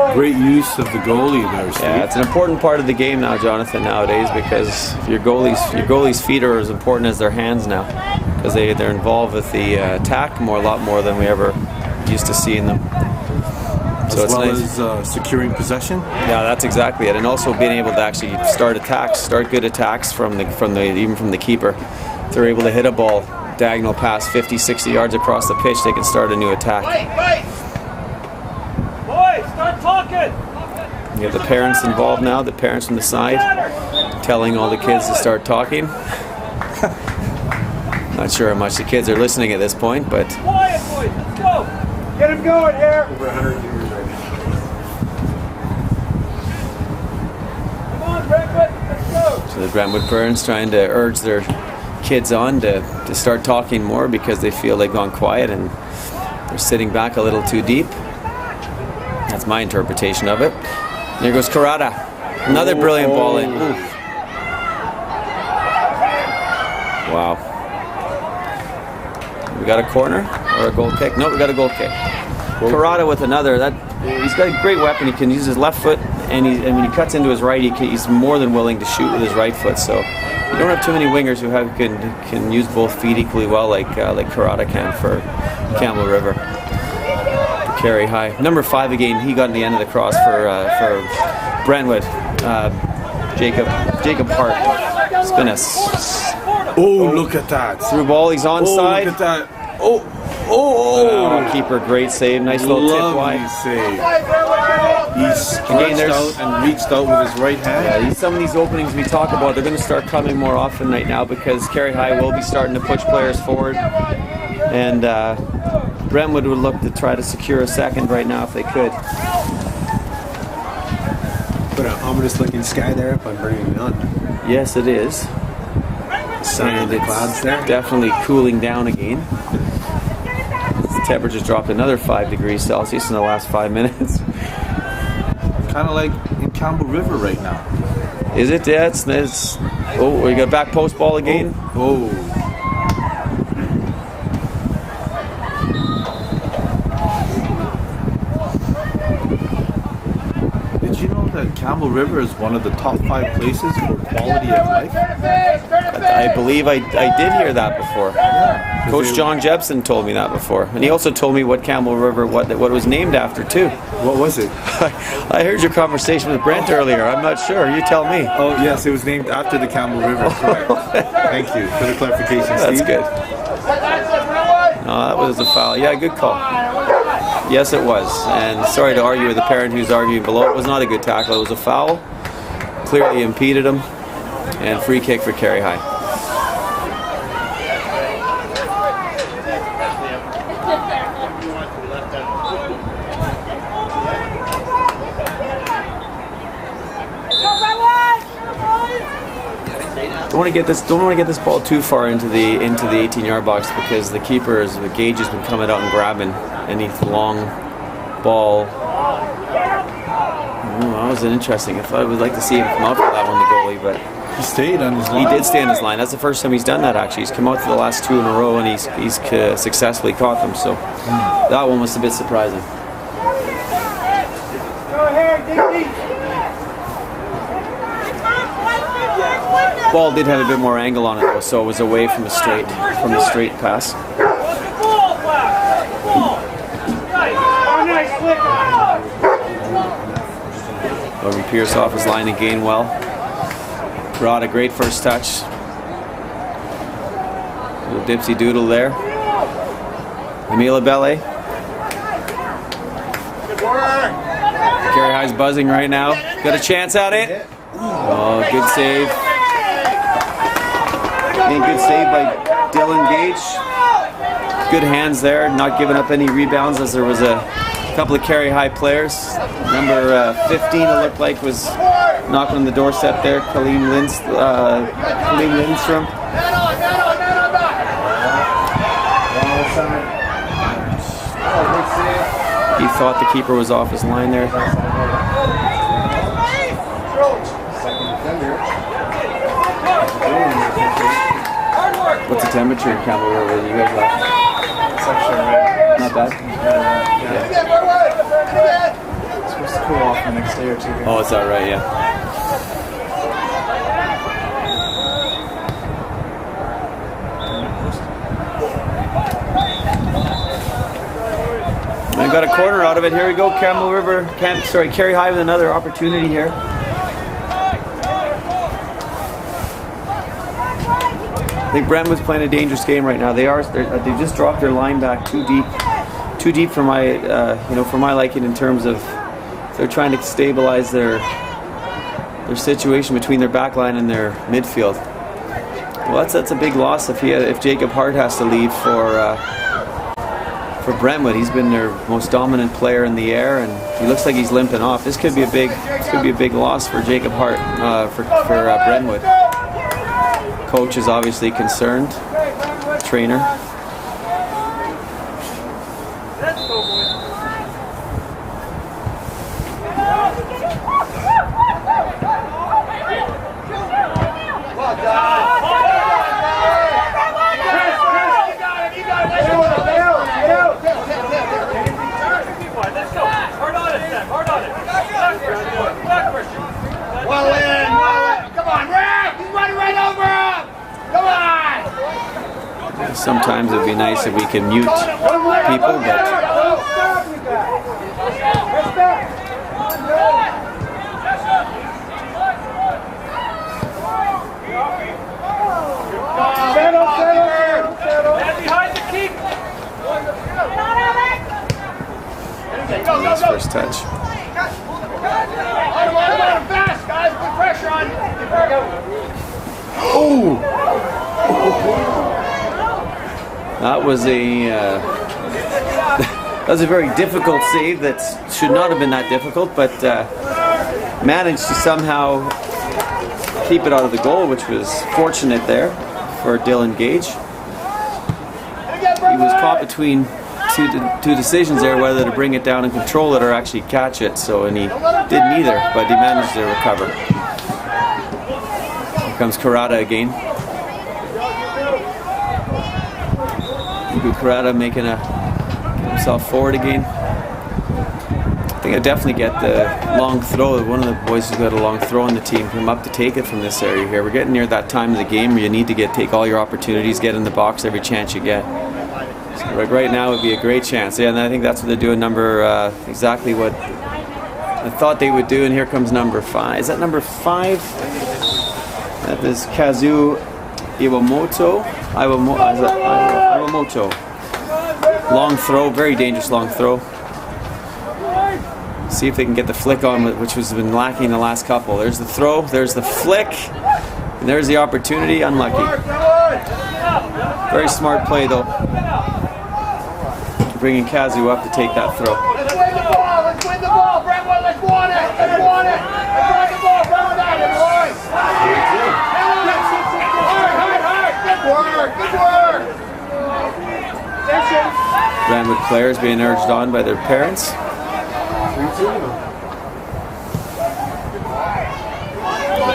it. Great use of the goalie there, Steve. Yeah, it's an important part of the game now, Jonathan, nowadays, because your goalies' feet are as important as their hands now, because they're involved with the attack a lot more than we ever used to see in them. So As it's well nice. as securing possession. Yeah, that's exactly it, and also being able to actually start good attacks even from the keeper. If they're able to hit a ball diagonal pass 50, 60 yards across the pitch, they can start a new attack. Wait. Boys, start talking. You have the parents involved now, the parents from the side, telling all the kids to start talking. Not sure how much the kids are listening at this point, but Quiet, boys, let's go. Get him going here. Over 100 viewers right now. Come on, Brentwood, let's go. so the Brentwood parents trying to urge their kids on to start talking more because they feel they've gone quiet and they're sitting back a little too deep. That's my interpretation of it. There goes Karada. Another brilliant ball in. Oof. Wow. We got a corner or a goal kick? No, we got a goal kick. Karada with another. He's got a great weapon. He can use his left foot, and when he cuts into his right, he's more than willing to shoot with his right foot. So you don't have too many wingers who can use both feet equally well, like Karada can for Campbell River. Kerry High. Number 5 again. He got in the end of the cross for Brentwood. Jacob Hart. It's been a Look at that. through ball. He's onside. Look at that. Oh, keeper, great save. Nice little tip Lovely wide. save. He stretched there's- out and reached out with his right hand. Yeah, some of these openings we talk about, they're going to start coming more often right now because Kerry High will be starting to push players forward. And Brentwood would look to try to secure a second right now if they could. Put an ominous looking sky there up on Burning Mountain. Yes, it is. Sun and the it's clouds there. definitely cooling down again. The temperature's dropped another 5 degrees Celsius in the last 5 minutes. Kind of like in Campbell River right now. Is it? Yeah, it's oh, we got back post ball again. Oh. Did you know that Campbell River is one of the top 5 places for quality of life? I believe I did hear that before. Coach John Jepson told me that before, and he also told me what Campbell River, what it was named after too. What was it? I heard your conversation with Brent earlier. I'm not sure. You tell me. Oh, yes, it was named after the Campbell River. Correct. Thank you for the clarification, That's Steve. good. No, that was a foul. Yeah, good call. Yes, it was. And sorry to argue with the parent who's arguing below. It was not a good tackle. It was a foul. Clearly impeded him. And free kick for Kerry High. Don't want to get this ball too far into the 18-yard box because the gauge has been coming out and grabbing any long ball. That was interesting. I would like to see him come out for that one, the goalie, but He stayed on his line. he did stay on his line. That's the first time he's done that, actually. He's come out to the last 2 in a row and he's successfully caught them. So that one was a bit surprising. Ball did have a bit more angle on it though, so it was away from the straight pass. Logan Pierce off his line and Gainwell. Brought a great first touch. Little dipsy doodle there. Emile Abele. Kerry High's buzzing right now. Got a chance at it. Oh, good save. And good save by Dylan Gage. Good hands there, not giving up any rebounds as there was a couple of Kerry High players. Number 15, it looked like, was knocking on the doorstep there. Colleen Lindstrom. He thought the keeper was off his line there. What's the temperature in Campbell River that you guys left? It's actually right. Not bad? It's supposed to cool off the next day or two. Oh, is that right? Yeah. I got a corner out of it. Here we go. Campbell River, Kerry High with another opportunity here. I think Brentwood's playing a dangerous game right now. They just dropped their line back too deep for my for my liking in terms of they're trying to stabilize their situation between their back line and their midfield. Well, that's a big loss if Jacob Hart has to leave for Brentwood. He's been their most dominant player in the air, and he looks like he's limping off. This could be a big loss for Jacob Hart for Brentwood. Coach is obviously concerned. Trainer. Well in. Come on, Rick! He's running right over him! Come on! Sometimes it'd be nice if we could mute people, but Behind the keep! his first touch. Fast, guys! Put pressure on! Oh! That was a very difficult save that should not have been that difficult, but managed to somehow keep it out of the goal, which was fortunate there for Dylan Gage. He was caught between two decisions there, whether to bring it down and control it or actually catch it. And he did neither, but he managed to recover. Here comes Karada again. Karada making himself forward again. I think I definitely get the long throw. One of the boys who's got a long throw on the team come up to take it from this area here. We're getting near that time of the game where you need to take all your opportunities, get in the box every chance you get. So right now would be a great chance. Yeah, and I think that's what they're doing. Exactly what I thought they would do. And here comes number 5. Is that number 5? That is Kazu Iwamoto. Iwamoto. Long throw, very dangerous long throw. See if they can get the flick on, which has been lacking the last couple. There's the throw, there's the flick, and there's the opportunity. Unlucky. Very smart play though. Bringing Kazu up to take that throw. Let's win the ball! Let's win the ball! Brentwood, let's want it! Let's want it! Let's win the ball! Brentwood, that is boys! Hard! Good work! Attention! Brentwood players being urged on by their parents.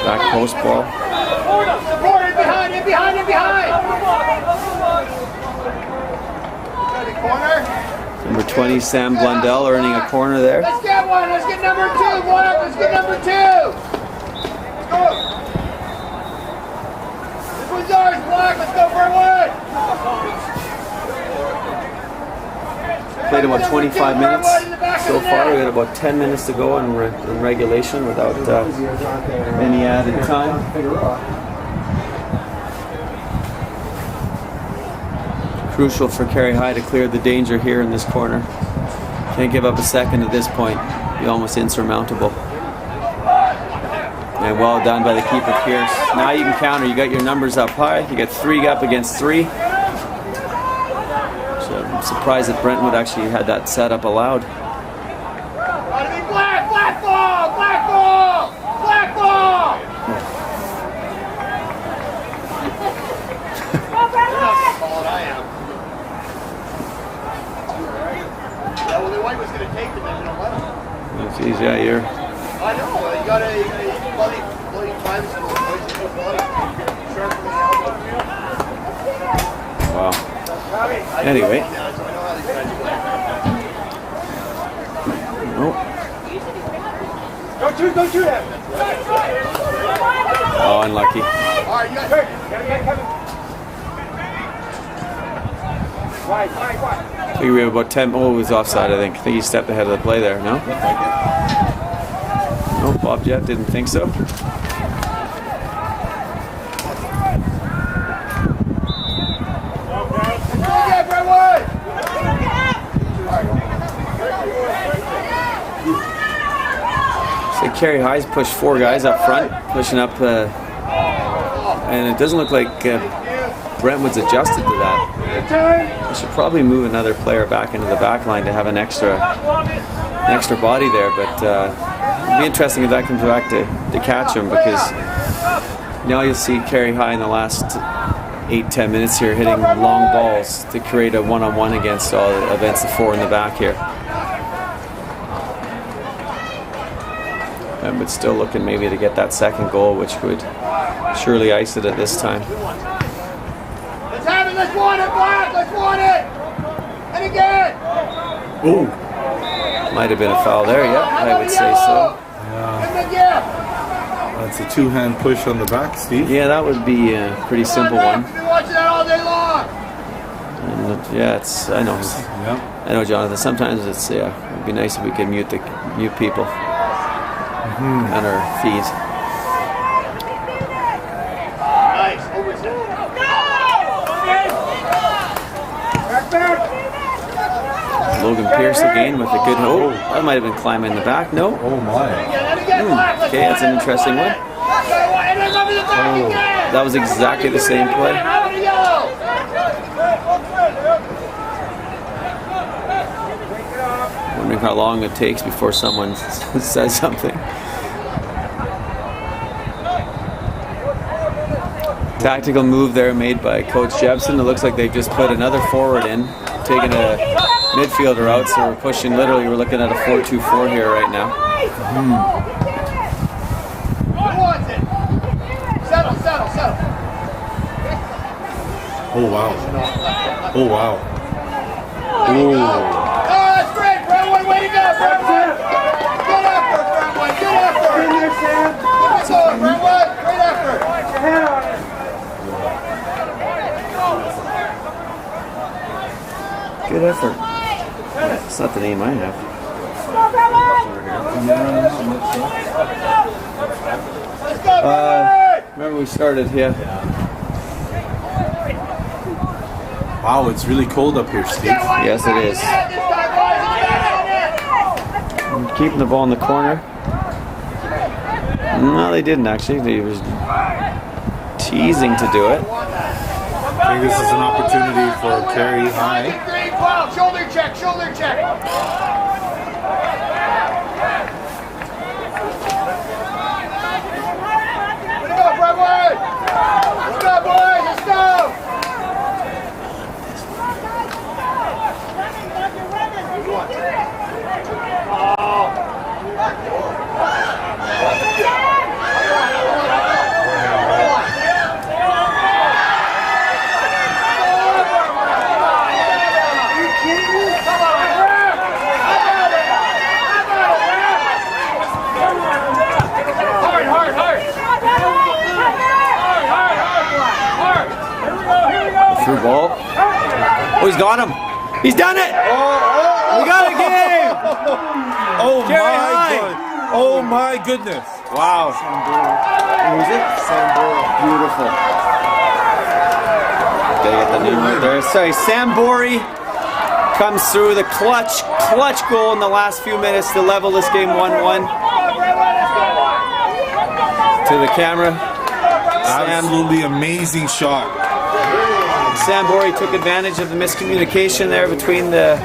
Back post ball. Support it behind! Number 20, Sam Blundell earning a corner there. Let's get one. Let's get number 2. One up. Let's get number 2. Let's go. This one's ours, Black. Let's go for one. Played about 25 minutes so far. We got about 10 minutes to go in regulation without any added time. Crucial for Kerry High to clear the danger here in this corner. Can't give up a second at this point. Be almost insurmountable. And well done by the keeper, Pierce. Now you can counter. You got your numbers up high. You got 3 up against 3. So I'm surprised that Brentwood actually had that setup allowed. Black ball! Black ball! Black ball! Yeah, well, the white was going to take it, then you don't let him. Oh, geez, yeah, you're. I know, you got to bloody time some of the boys in the body. Sharp from the elbow. Wow. Anyway. Oh. Don't shoot him. Oh, unlucky. All right, you got hurt. Gotta Kevin. Wide. I think we have about 10. Oh, it was offside, I think. I think he stepped ahead of the play there, no? No, Bob Jett didn't think so. So Kerry High's pushed 4 guys up front, pushing up, and it doesn't look like Brentwood's adjusted to that. They should probably move another player back into the back line to have an extra body there, but it'll be interesting if that comes back to catch him, because now you'll see Kerry High in the last 8-10 minutes here hitting long balls to create a one-on-one against the 4 in the back here. But still looking maybe to get that second goal, which would surely ice it at this time. Let's have it, let's want it, Black, let's want it! And again! Ooh. Might have been a foul there, yeah, I would say so. Yeah. That's a 2-hand push on the back, Steve. Yeah, that would be a pretty simple one. We've been watching that all day long! And, yeah, it's, I know. Yeah. I know, Jonathan, sometimes it's, yeah, it'd be nice if we could mute people on our feed. Nice, overset. Logan Pierce again with a good hook. That might have been climbing the back. No? Oh my. Okay, that's an interesting one. That was exactly the same play. Wondering how long it takes before someone says something. Tactical move there made by Coach Jepson. It looks like they've just put another forward in, taking a midfielder out, so we're pushing, literally we're looking at a 4-2-4 here right now. Settle. Oh wow. Oh wow. Ooh. Oh, that's great, Brentwood, way to go, Brentwood! Good effort, Brentwood, good effort! In there, Sam. Good going, Brentwood, great effort! Put your head on it. Good effort. That's not the name I have. Let's go, Brentwood! Remember we started here. Wow, it's really cold up here, Steve. Yes, it is. Keeping the ball in the corner. No, they didn't actually. They was teasing to do it. I think this is an opportunity for Kerry High. Shoulder check. Way to go, Brentwood! Let's go, boys, let's go! Come on, got him. He's done it. We got a game. Oh Carry my high. god! Oh my goodness! Wow. Who's it? Beautiful. Gotta get the name right there. Sorry, Sambori comes through the clutch goal in the last few minutes to level this game 1-1. To the camera. Absolutely amazing shot. Sambori took advantage of the miscommunication there between the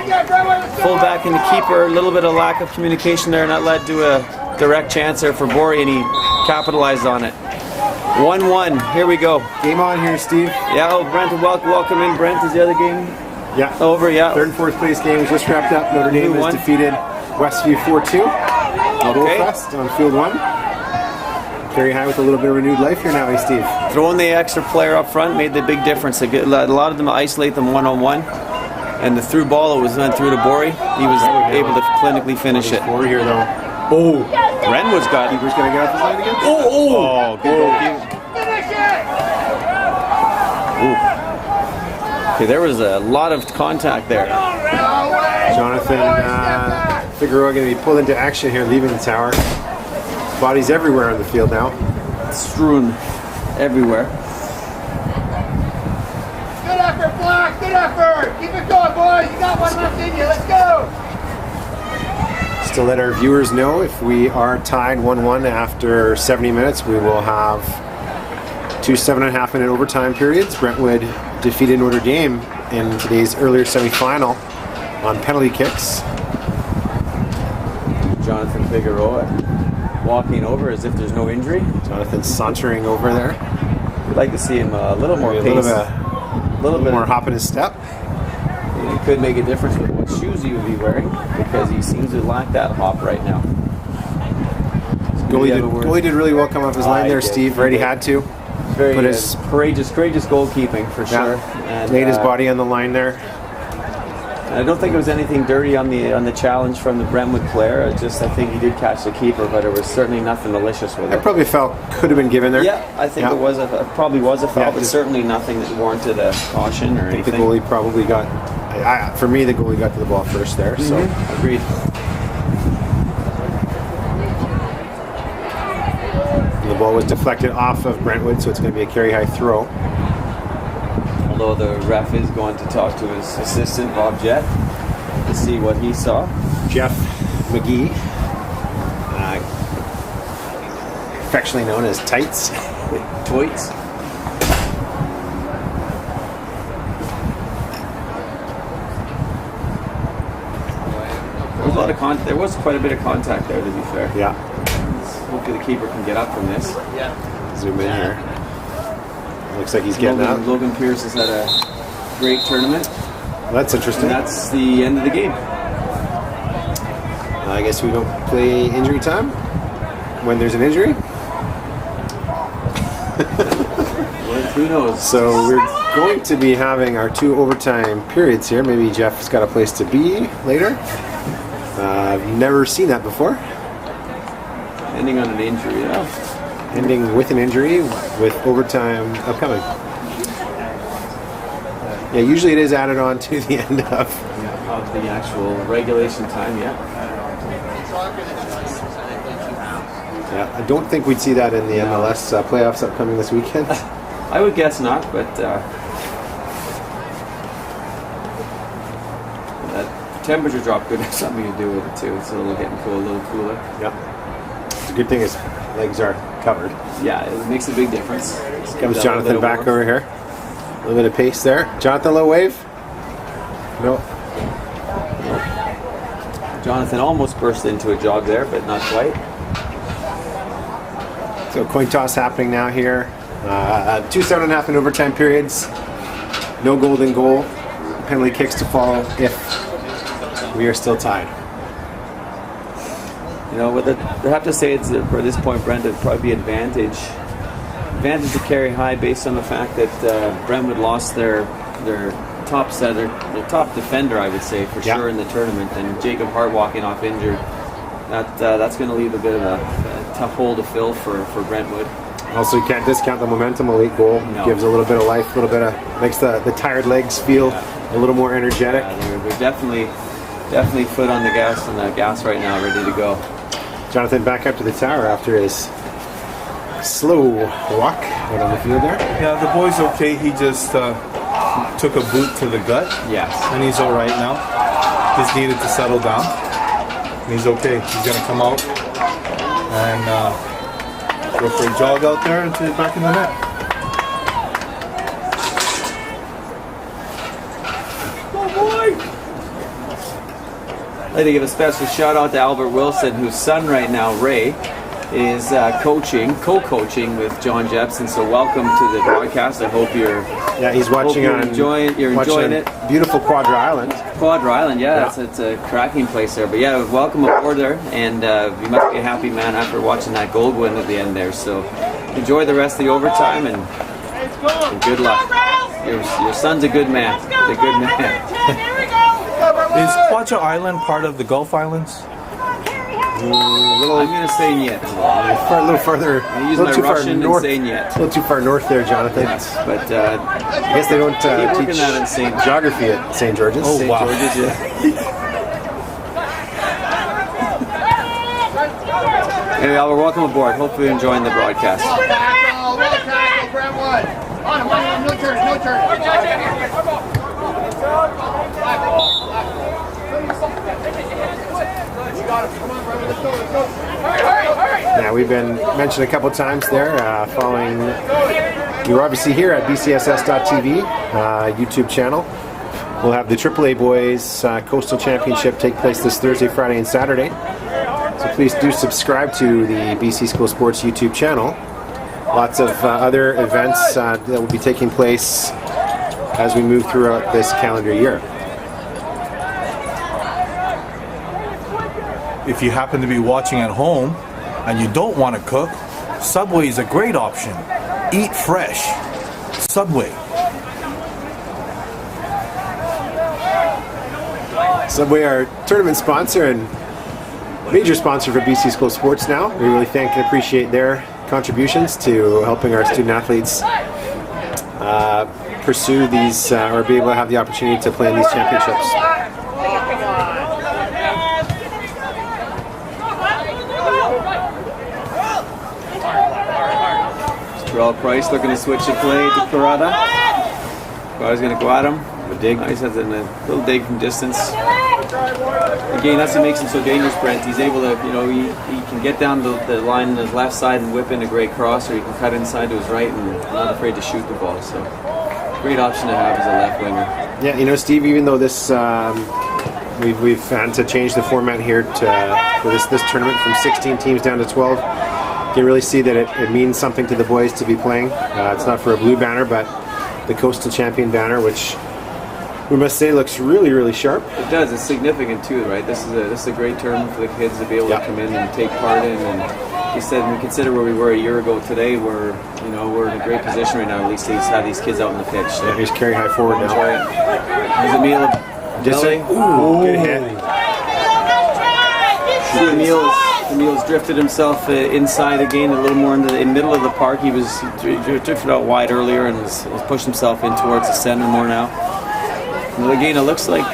fullback and the keeper. A little bit of lack of communication there, and that led to a direct chance there for Bori, and he capitalized on it. 1-1. Here we go. Game on here, Steve. Yeah. Oh, Brent, welcome in. Brent, is the other game Yeah. over? Yeah. Third and fourth place game was just wrapped up. Notre Dame Who won? has defeated Westview 4-2. Okay. Goalfest on field 1. Carry high with a little bit of renewed life here now, hey Steve. Throwing the extra player up front made the big difference. A lot of them isolate them one-on-one, and the through ball that was went through to Bori, he was able to clinically finish it. Four here though. Oh, Renwood's got. keeper's gonna get off his line again. Oh, good goalkeeping. Okay, there was a lot of contact there. Jonathan Figueroa going to be pulled into action here, leaving the tower. Bodies everywhere on the field now. Strewn everywhere. Good effort, Black. Good effort. Keep it going, boys. You got one left in you. Let's go. Just to let our viewers know, if we are tied 1-1 after 70 minutes, we will have 2 7.5-minute overtime periods. Brentwood defeated Notre Dame in today's earlier semifinal on penalty kicks. Jonathan Figueroa walking over as if there's no injury. Jonathan sauntering over there. We'd like to see him a little more Maybe pace. a little bit more hop in his step. It could make a difference with what shoes he would be wearing, because he seems to lack that hop right now. Goalie did really well come off his line there, Steve. Already had to. Very Put his- courageous goalkeeping for sure. And, Laid his body on the line there. I don't think it was anything dirty on the challenge from the Brentwood player. I think he did catch the keeper, but it was certainly nothing malicious with I it. probably felt could have been given there. Yeah, I think it probably was a foul, Yeah, but just- certainly nothing that warranted a caution or I think the anything. goalie probably got. For me, the goalie got to the ball first there. So Agreed. and the ball was deflected off of Brentwood, so it's going to be a carry high throw. Although the ref is going to talk to his assistant, Bob Jett, to see what he saw. Jeff McGee, affectionately known as Tights. Toits. There was quite a bit of contact there, to be fair. Yeah, Hopefully the keeper can get up from this. zoom in here. Looks like he's getting out. Logan Pierce has had a great tournament, Well, that's interesting. and that's the end of the game. I guess we don't play injury time when there's an injury. Who knows? So we're going to be having our 2 overtime periods here. Maybe Jeff's got a place to be later. I've never seen that before. Ending on an injury, yeah. Ending with an injury with overtime upcoming. Yeah, usually it is added on to the end of. Of the actual regulation time, yeah. Yeah, I don't think we'd see that in the MLS playoffs upcoming this weekend. I would guess not, but that temperature drop could have something to do with it too. It's a little getting cool, a little cooler. Yeah. The good thing is legs are covered. Yeah, it makes a big difference. Comes Jonathan back over here. A little bit of pace there. Jonathan, low wave. No. Jonathan almost burst into a jog there, but not quite. So coin toss happening now here. 2 7.5 in overtime periods. No golden goal. Penalty kicks to follow if we are still tied. You know, I have to say, it's for this point, Brent, it'd probably be advantage to carry high based on the fact that Brentwood lost their top setter, their top defender, I would say for sure in the tournament, and Jacob Hart walking off injured. That's going to leave a bit of a tough hole to fill for Brentwood. Also, you can't discount the momentum. A late goal gives a little bit of life, a little bit of makes the tired legs feel a little more energetic. Yeah, they're definitely foot on the gas right now, ready to go. Jonathan back up to the tower after his slow walk out on the field there. Yeah, the boy's okay. He just took a boot to the gut. Yes. And he's all right now. Just needed to settle down. And he's okay. He's going to come out and go for a jog out there until he's back in the net. I'd like to give a special shout out to Albert Wilson, whose son right now, Ray, is co-coaching with John Jepson. So welcome to the broadcast. I hope he's watching you're enjoying it. Beautiful Quadra Island. Quadra Island, it's a cracking place there. But yeah, welcome aboard there, and you must be a happy man after watching that goal win at the end there. So enjoy the rest of the overtime and good luck. Your son's a good man. He's a good man. Is Quadra Island part of the Gulf Islands? I'm going to say yet. A little further. I use my Russian and say yet. A little too far north there, Jonathan. Yes, but I guess they don't teach that in geography at St. George's. Oh, wow. George's, yeah. Anyway, Albert, welcome aboard. Hopefully you're enjoying the broadcast. Well tackle, Brentwood. On, no turn, no turn. Yeah, we've been mentioned a couple times there, following. You're obviously here at BCSS.TV YouTube channel. We'll have the AAA Boys Coastal Championship take place this Thursday, Friday, and Saturday. So please do subscribe to the BC School Sports YouTube channel. Lots of other events that will be taking place as we move throughout this calendar year. If you happen to be watching at home and you don't want to cook, Subway is a great option. Eat fresh. Subway. Subway, our tournament sponsor and major sponsor for BC School Sports now. We really thank and appreciate their contributions to helping our student athletes pursue these or be able to have the opportunity to play in these championships. Terrell Price looking to switch the play to Karada. Karada's going to go at him. A dig. Nice, has a little dig from distance. Again, that's what makes him so dangerous, Brent. He's able to, he can get down the line on his left side and whip in a great cross, or he can cut inside to his right and not afraid to shoot the ball. So, great option to have as a left winger. Yeah, Steve, even though this we've had to change the format here for this tournament from 16 teams down to 12. You can really see that it means something to the boys to be playing. It's not for a blue banner, but the Coastal Champion banner, which we must say looks really, really sharp. It does. It's significant too, right? This is a great tournament for the kids to be able to come in and take part in. And he said, when we consider where we were a year ago today, we're in a great position right now. At least to have these kids out on the pitch. So here's Kerry high forward now. Enjoy it. There's Emil. Good hit. Emil's drifted himself inside again, a little more in the middle of the park. He drifted out wide earlier and has pushed himself in towards the center more now. And again, it looks like.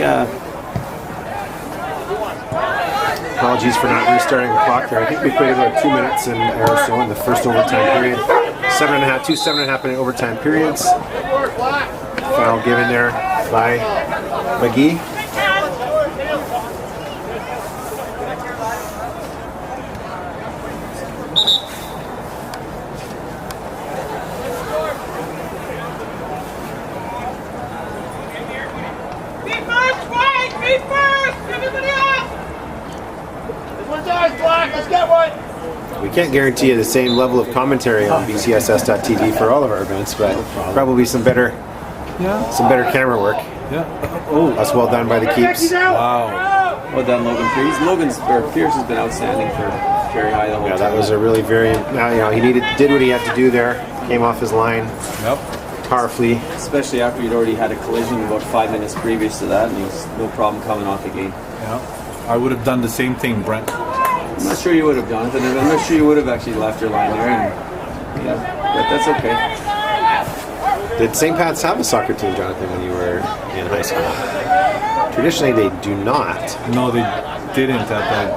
Apologies for not restarting the clock there. I think we played about 2 minutes or so in the first overtime period. 7.5 minute overtime periods. Foul given there by McGee. We can't guarantee you the same level of commentary on BCSS.TV for all of our events, but probably some better camera work. Yeah. Oh, that's well done by the keeps. Wow. Well done, Logan Pierce. Pierce has been outstanding for Kerry High the whole time. That was a really very. He did what he had to do there. Came off his line. Yep. Powerfully. Especially after he'd already had a collision about 5 minutes previous to that, and he was no problem coming off the gate. Yeah. I would have done the same thing, Brent. I'm not sure you would have, Jonathan. I'm not sure you would have actually left your line there. And But that's okay. Did St. Pat's have a soccer team, Jonathan, when you were in high school? Traditionally, they do not. No, they didn't at that.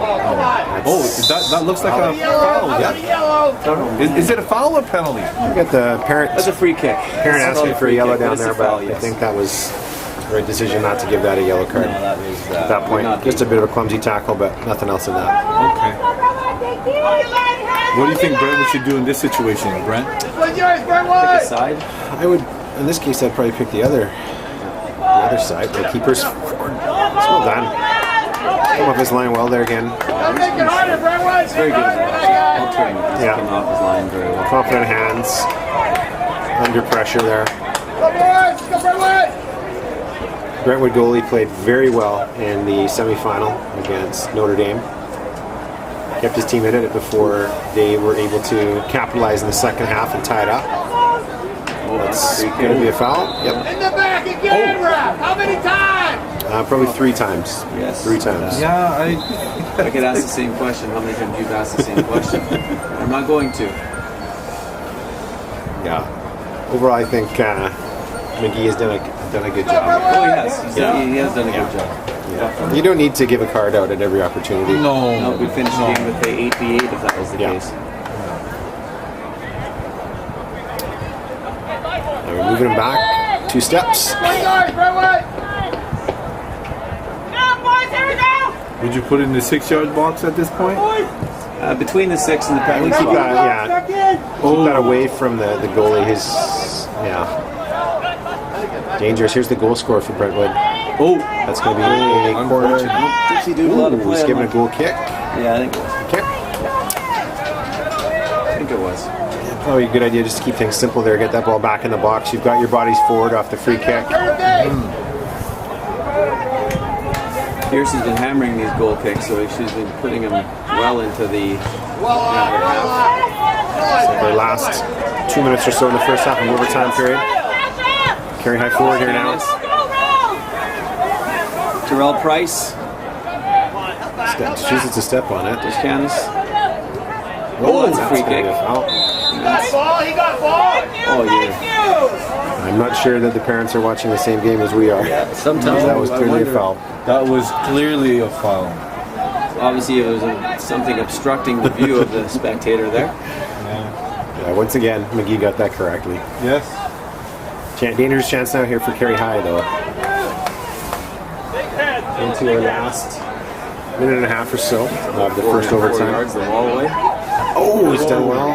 That looks like a foul. Yeah. Is it a foul or penalty? I got the parent. That's a free kick. Parent asking for a yellow down there, but I yes. think that was the right decision not to give that a yellow card No, that was at that point. Just a bit of a clumsy tackle, but nothing else in that. Okay. What do you think Brentwood should do in this situation, Brent? side. I would, in this case, I'd probably pick the other side. The keeper's forward. It's well done. Come off his line well there again. It's very good. Altering. Yeah. Came off his line very well. Confident hands. Under pressure there. Brentwood goalie played very well in the semifinal against Notre Dame. Kept his team in it before they were able to capitalize in the second half and tie it up. That's going to be a foul. Yep. In the back again, Rap. How many times? Probably 3 times. Yes. 3 times. Yeah, I could ask the same question. How many times you've asked the same question? I'm not going to. Yeah. Overall, I think McGee has done a good job. Oh, he has. He has done a good job. Yeah. You don't need to give a card out at every opportunity. No, we finished the game with the 8v8 if that was the case. And we're moving him back 2 steps. would you put it in the 6-yard box at this point? Between the 6 and the I penalty would keep spot. that, keep that away from the goalie. Dangerous. Here's the goal scorer for Brentwood. Oh, That's going to be a corner. Dixie do a lot of Ooh, play he's on giving a that. goal kick. Yeah, I think it was. Kick. I think it was. Probably a good idea just to keep things simple there. Get that ball back in the box. You've got your bodies forward off the free kick. Pierce has been hammering these goal kicks, so she's been putting them well into the The last 2 minutes or so in the first half of overtime period. Carry high forward here now. Terrell Price. Chooses to step on it. There's Canis. Oh, that's a free gonna kick. be a foul. He got ball. Oh, yeah. I'm not sure that the parents are watching the same game as we are. Sometimes That was I clearly a wonder- foul. that was clearly a foul. Obviously, it was something obstructing the view of the spectator there. Yeah, once again, McGee got that correctly. Yes. Dangerous chance now here for Kerry High, though. Into our last minute and a half or so of the first 4 overtime. yards the wall away. Oh, he's done well.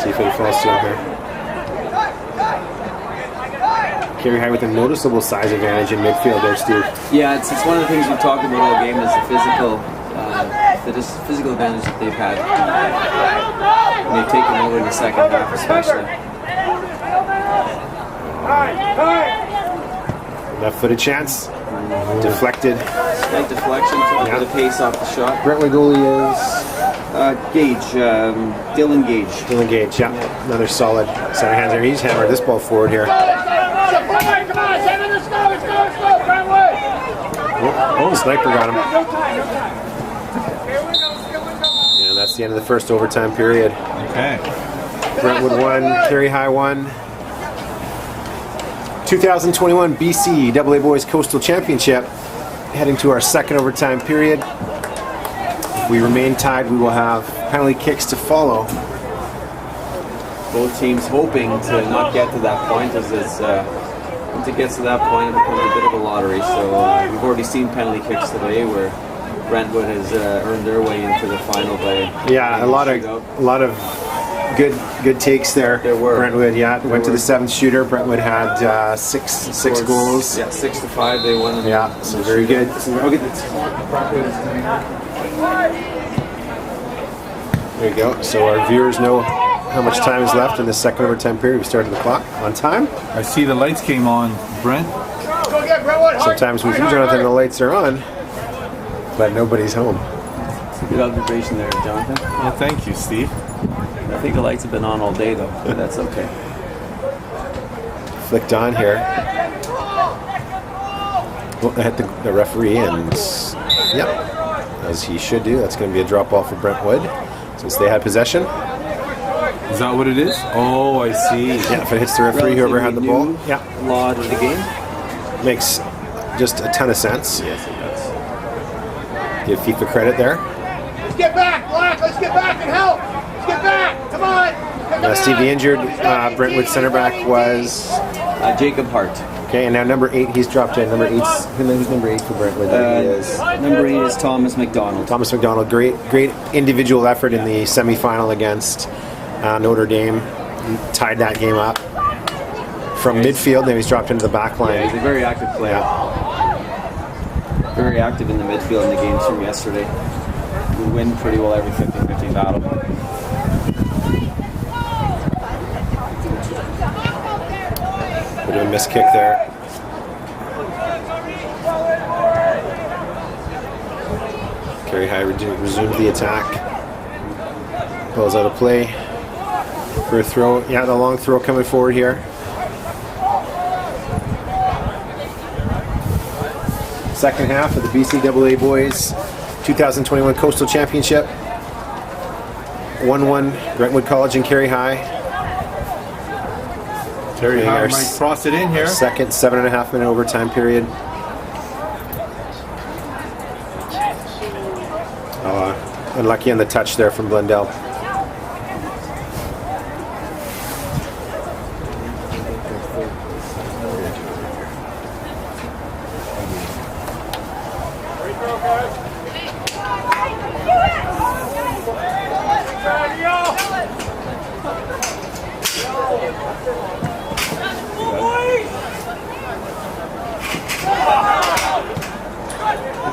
See if it falls to him here. Kerry High with a noticeable size advantage in midfield there, Steve. Yeah, it's one of the things we've talked about all game is the physical advantage that they've had. And they've taken over in the second half, especially. Left-footed chance. Deflected. Slight deflection, took a bit of pace off the shot. Brentwood goalie is Gage, Dylan Gage. Dylan Gage, yeah. Another solid center hands there. He's hammered this ball forward here. Come on, Sammy, let's go, Brentwood. Oh, the sniper got him. No time. Here we go. And that's the end of the first overtime period. Okay. Brentwood 1, Kerry High 1. 2021 BC AA Boys Coastal Championship. Heading to our second overtime period. If we remain tied, we will have penalty kicks to follow. Both teams hoping to not get to that point, as once it gets to that point, it becomes a bit of a lottery. So we've already seen penalty kicks today where Brentwood has earned their way into the final by Yeah, a lot of good takes there. There were. Brentwood, went to the 7th shooter. Brentwood had six goals. Yeah, 6-5 they won. Yeah, so very good. There you go. So our viewers know how much time is left in the second overtime period. We started the clock on time. I see the lights came on, Brent. Go get Brentwood. Sometimes with you, Jonathan, the lights are on, but nobody's home. Good observation there, Jonathan. Well, thank you, Steve. I think the lights have been on all day though, but that's okay. Flicked on here. Well, I hit the referee and, yep, as he should do. That's going to be a drop ball for Brentwood. since they had possession. Is that what it is? Oh, I see. Yeah, if it hits the referee, whoever had the ball. Relatively Yeah, new law to the game. makes just a ton of sense. Yes, it does. Give FIFA credit there. Let's get back, Black. Let's get back and help. Let's get back. Come on. Steve, the injured Brentwood center back was Jacob Hart. okay, and now number 8. He's dropped in. Number 8's who's number 8 for Brentwood? There he is. Number 8 is Thomas McDonald. Thomas McDonald, great individual effort in the semifinal against Notre Dame. He tied that game up from midfield. Then he's dropped into the back Yeah, line. he's a very active player. Very active in the midfield in the games from yesterday. We win pretty well every 50-50 battle. Bit of a missed kick there. Kerry High resumes the attack. Pulls out a play for a throw. Yeah, the long throw coming forward here. Second half of the BCAA Boys 2021 Coastal Championship. 1-1 Brentwood College and Kerry High. Terry Our High might cross it in here. second 7.5 minute overtime period. Unlucky on the touch there from Blundell.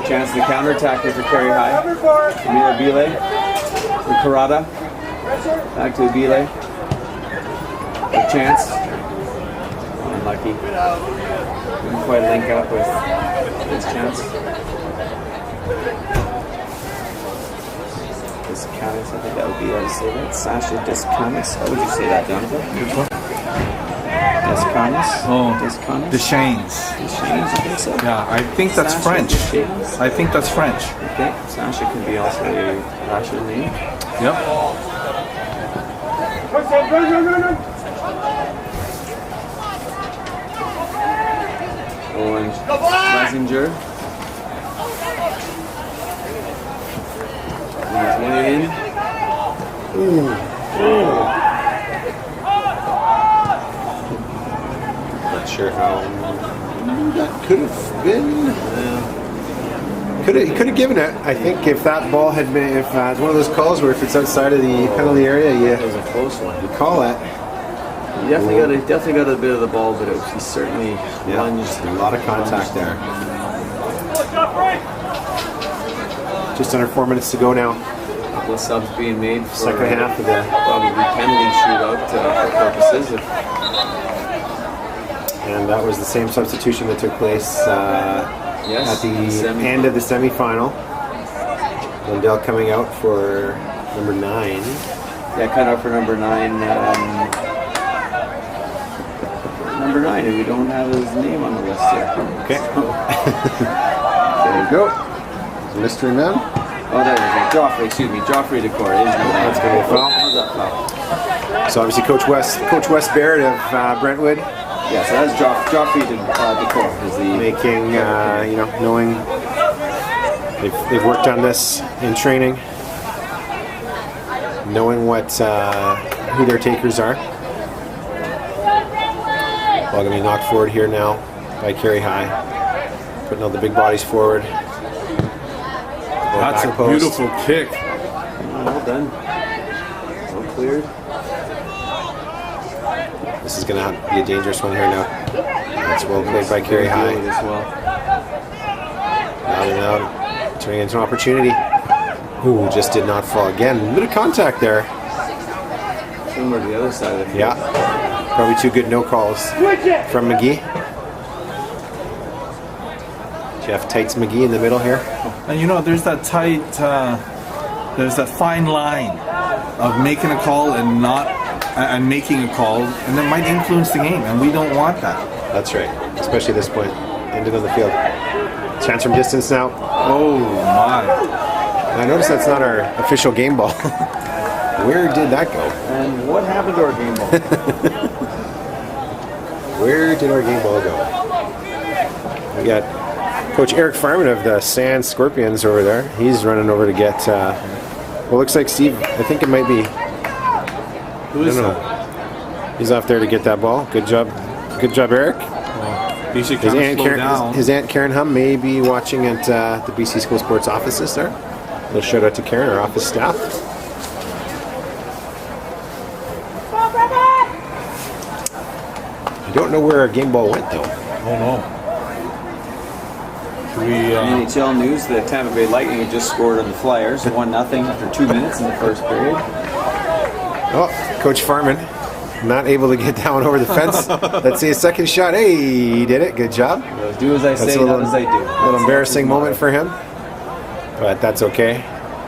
Chance to counterattack here for Kerry High. Camila Bile. For Karada. Back to Bile. A chance. Unlucky. Didn't quite link up with this chance. Discanis, I think that would be how to say that. Sasha Discanis. How would you say that, Jonathan? Discanis? Oh, Discanis? Deschaines. Deschaines, I think so. Yeah, I think that's Sasha French. Deschaines. I think that's French. Okay, Sasha can be also a Russian name. Yep. Owen Schlesinger. He's weighing in. Not sure how that could have been. Could have given it. I think if that ball had been, if it's one of those calls where if it's outside of the penalty area, It was a close one. you call it. He definitely got a bit of the ball, but he certainly lunged. A lot of contact there. Just under 4 minutes to go now. A couple of subs being made for Second half of the. probably penalty shootout for purposes. And that was the same substitution that took place at the end of the semifinal. Lundell coming out for number 9. Yeah, cut out for number 9. Number 9, and we don't have his name on the list here. Okay. There you go. Mystery man. Oh, there it is. Joffrey Decor. That's going to be a foul. How's that foul? So obviously Coach Wes Barrett of Brentwood Yeah, so that's Joffrey Decor. Is the making, knowing they've worked on this in training, knowing what who their takers are. Ball going to be knocked forward here now by Kerry High, putting all the big bodies forward. That's a Back post. beautiful kick. well done. Well cleared. This is going to be a dangerous one here now. That's well played by Kerry High. As well. Out and out, turning into an opportunity. Ooh, just did not fall again. A bit of contact there. Similar to the other side of the field. Yeah, probably 2 good no calls from McGee. Jeff Tights McGee in the middle here. And there's that tight, there's that fine line of making a call and not, and making a call, and that might influence the game, and we don't want that. That's right, especially at this point. Ended on the field. Chance from distance now. Oh my. I noticed that's not our official game ball. Where did that go? And what happened to our game ball? Where did our game ball go? We got Coach Eric Farman of the Sand Scorpions over there. He's running over to get. Well, looks like Steve. I think it might be. Who is that? He's off there to get that ball. Good job, Eric. He should His kind of aunt, slow down. his aunt Karen Hum may be watching at the BC School Sports offices there. A little shout out to Karen, our office staff. I don't know where our game ball went though. Oh no. Should we, NHL news: the Tampa Bay Lightning had just scored on the Flyers, 1-0 after 2 minutes in the first period. Oh, Coach Farman, not able to get down over the fence. Let's see a second shot. Hey, he did it. Good job. Do as I That's say, a little, not as I do. little embarrassing moment for him, but that's okay.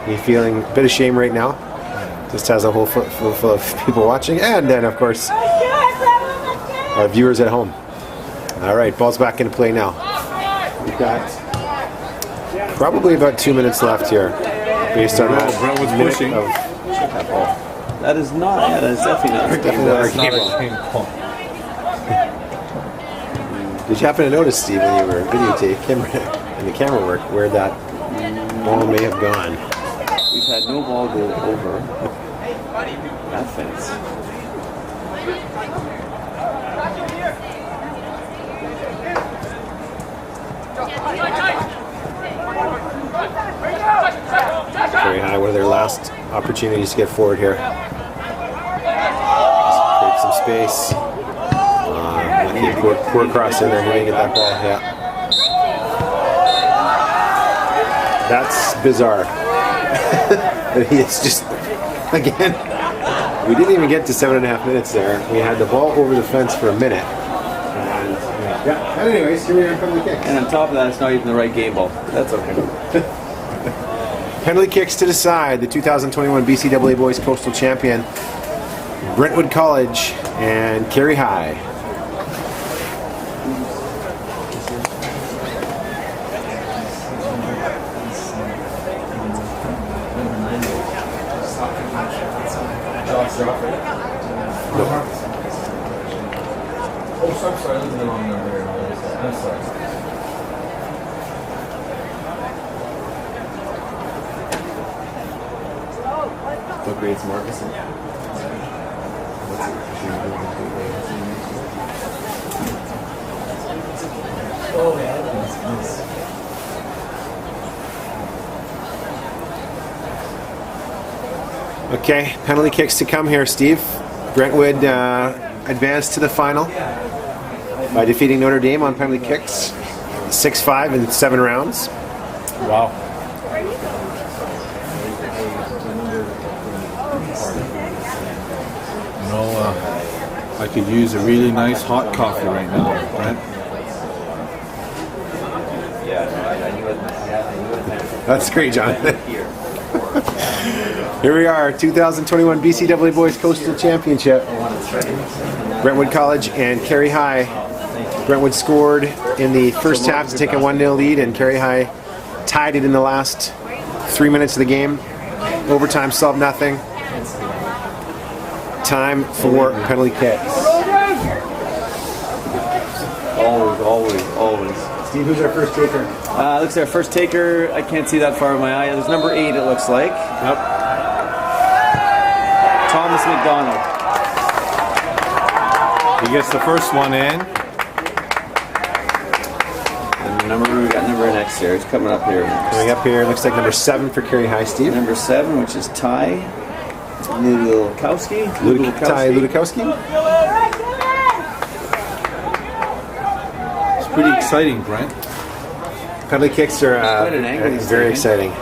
He's feeling a bit of shame right now. Just has a whole foot full of people watching, and then of course our viewers at home. All right, ball's back into play now. We've got probably about 2 minutes left here, based on that Brentwood's minute pushing. of That is not. Yeah, that is definitely not. definitely not our That's not game a ball. game ball. Did you happen to notice, Steve, when you were videotaping and the camera work, where that ball may have gone? We've had no ball go over that fence. Very high. One of their last opportunities to get forward here. Just create some space. Lucky poor cross in there. He didn't get that ball. Yeah. That's bizarre. It's just, again, we didn't even get to 7.5 minutes there. We had the ball over the fence for a minute. And, yeah. But anyways, here we are from the kick. And on top of that, it's not even the right game ball. That's okay. Penalty kicks to decide the 2021 BCAA Boys Coastal Champion, Brentwood College and Carey High. Oh, sorry, I looked at the wrong number. I'm sorry. What grades Marcus? Oh, yeah, that's nice. Okay, penalty kicks to come here, Steve. Brentwood advanced to the final by defeating Notre Dame on penalty kicks, 6-5 in 7 rounds. Wow. You know, I could use a really nice hot coffee right now, Brent. That's great, Jonathan. Here we are, 2021 BCAA Boys Coastal Championship. Brentwood College and Carey High. Brentwood scored in the first half to take a 1-0 lead, and Carey High tied it in the last 3 minutes of the game. Overtime, sub nothing. Time for penalty kicks. Always. Steve, who's our first taker? Looks like our first taker. I can't see that far with my eye. There's number 8, it looks like. Yep. Thomas McDonald. He gets the first one in. And we got number next here. It's coming up here. Coming up here, looks like number 7 for Carey High, Steve. Number 7, which is Ty Ludikowski. Ty Ludikowski. It's pretty exciting, Brent. Penalty kicks are quite an angle he's very taking. exciting.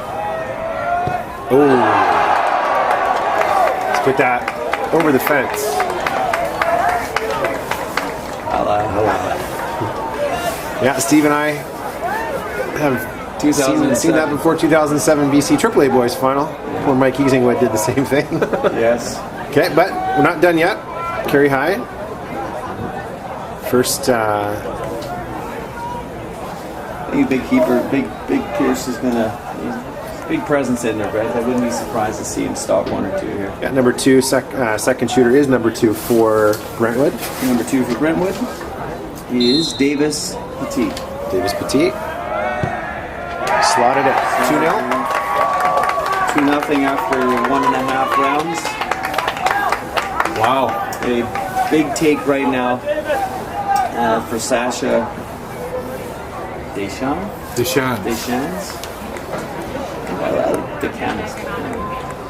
Oh. Let's put that over the fence. Yeah, Steve and I have seen that before 2007 BC AAA Boys final, where Mike Easingwood did the same thing. Yes. Okay, but we're not done yet. Carey High. First, I think big keeper, big Pierce is gonna big presence in there, Brett. I wouldn't be surprised to see him stop 1 or 2 here. Yeah, number 2, second shooter is number 2 for Brentwood. Number 2 for Brentwood is Davis Petit. Davis Petit. Slotted at 2-0. 2-0 after 1.5 rounds. Wow. A big take right now for Sasha Deschamps. Deschamps. Decanis.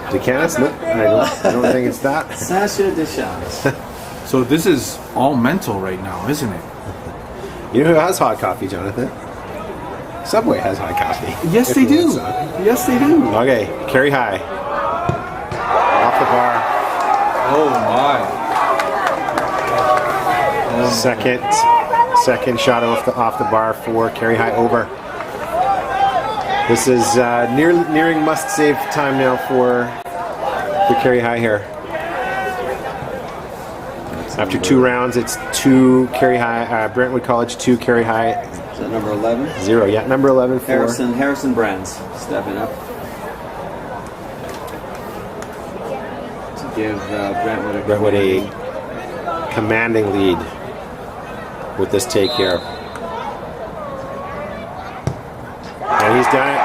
Decanis? Nope. I don't think it's that. Sasha Deschamps. So this is all mental right now, isn't it? You know who has hot coffee, Jonathan? Subway has hot coffee. Yes, If they you do. want some. Yes, they do. Okay, carry high. Off the bar. Oh my. Second shot off the bar for carry high over. This is nearing must save time now for carry high here. After 2 rounds, it's 2 carry high. Brentwood College 2 carry high. Is that number 11? 0. Yeah, number 11 for Harrison Brands stepping up to give Brentwood a commanding lead with this take here. And he's done it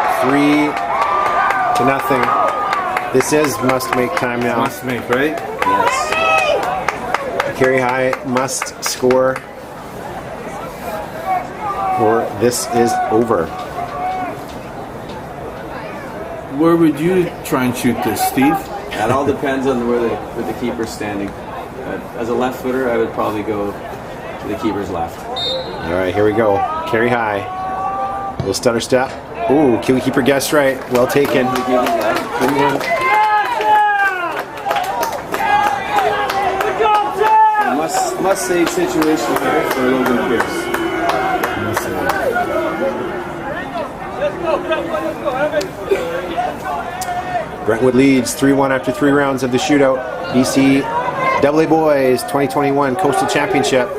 3-0. This is must make time now. Must make, right? Yes. Carry high must score, or this is over. Where would you try and shoot this, Steve? That all depends on where the keeper's standing. As a left footer, I would probably go to the keeper's left. All right, here we go. Carry high. Little stutter step. Ooh, keeper guessed right. Well taken. The keeper's left. Must save situation here for Logan Pierce. Brentwood leads 3-1 after 3 rounds of the shootout. BCSS Boys 2021 Coastal Championship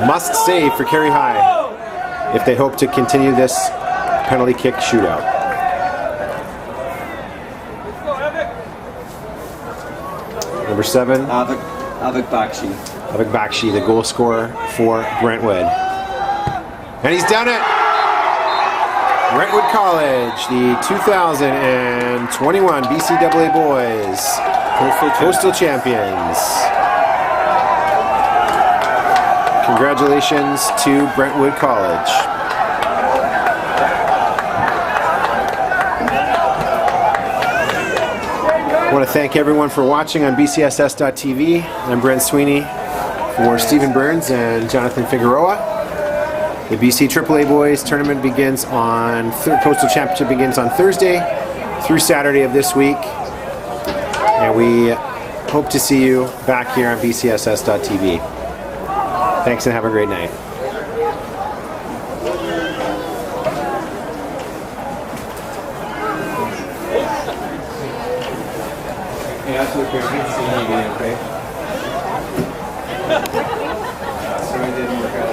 must save for carry high if they hope to continue this penalty kick shootout. Number 7. Avik Bakshi. Avik Bakshi, the goal scorer for Brentwood. And he's done it! Brentwood College, the 2021 BCSS Boys Coastal Champions. Congratulations to Brentwood College. I want to thank everyone for watching on BCSS.tv. I'm Brent Sweeney for Stephen Burns and Jonathan Figueroa. The BC AAA Boys tournament begins on Coastal Championship begins on Thursday through Saturday of this week, and we hope to see you back here on BCSS.tv. Thanks and have a great night. Hey, that's what we're seeing you again, okay? Sorry, it didn't work out.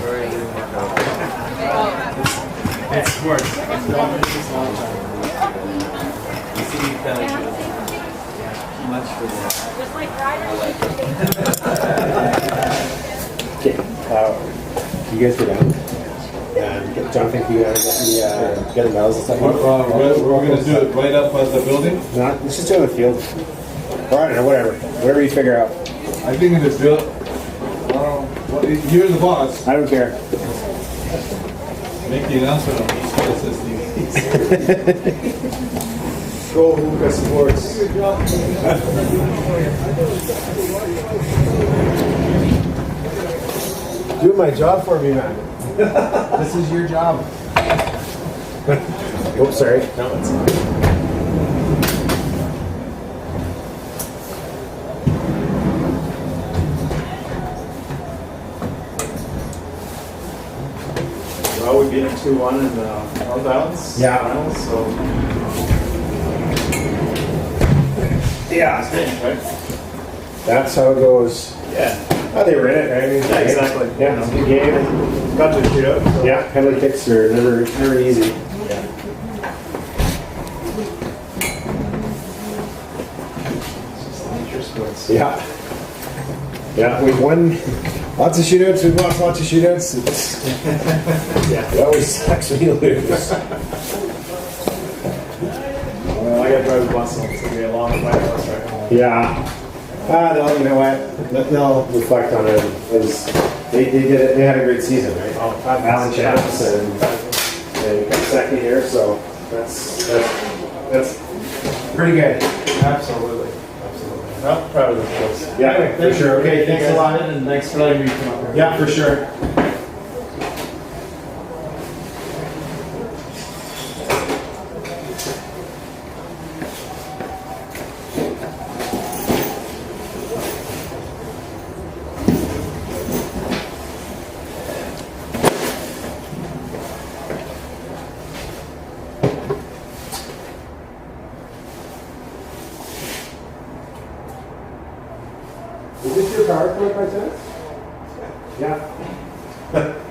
Sorry, it didn't work out. It's worse. It's long time. You see me kind of too much for that. Okay, you guys go down. Jonathan, can you get the medals and stuff? We're going to do it right up at the building? No, let's just do it in the field. Or I don't know, whatever you figure out. I think in the field. You're the boss. I don't care. Make the announcement on BCSS TV. Go Hookah Sports. Do my job for me, man. This is your job. Oh, sorry. No, it's Well, we beat them 2-1 in the Northbounds. Yeah. Finals, so. yeah. Right? That's how it goes. Yeah. Oh, they were in it, right? I mean, Yeah, exactly. Yeah, it's a good game. And, Got to a shootout. So. yeah, penalty kicks are never easy. Yeah. Yeah, we've won lots of shootouts. We've lost lots of shootouts. It always sucks when you lose. Well, I got to drive the bus, so it's going to be a long flight bus right home. Yeah. They'll, you know what? They'll reflect on it. They did it. They had a great season, right? Oh, Alan Champs and got second here, so that's pretty good. Absolutely. Well, proud of the kids. Yeah, for sure. Okay, thanks a lot. And thanks for letting me come up here. Yeah, for sure. Is this your car, 25 cents? Yeah.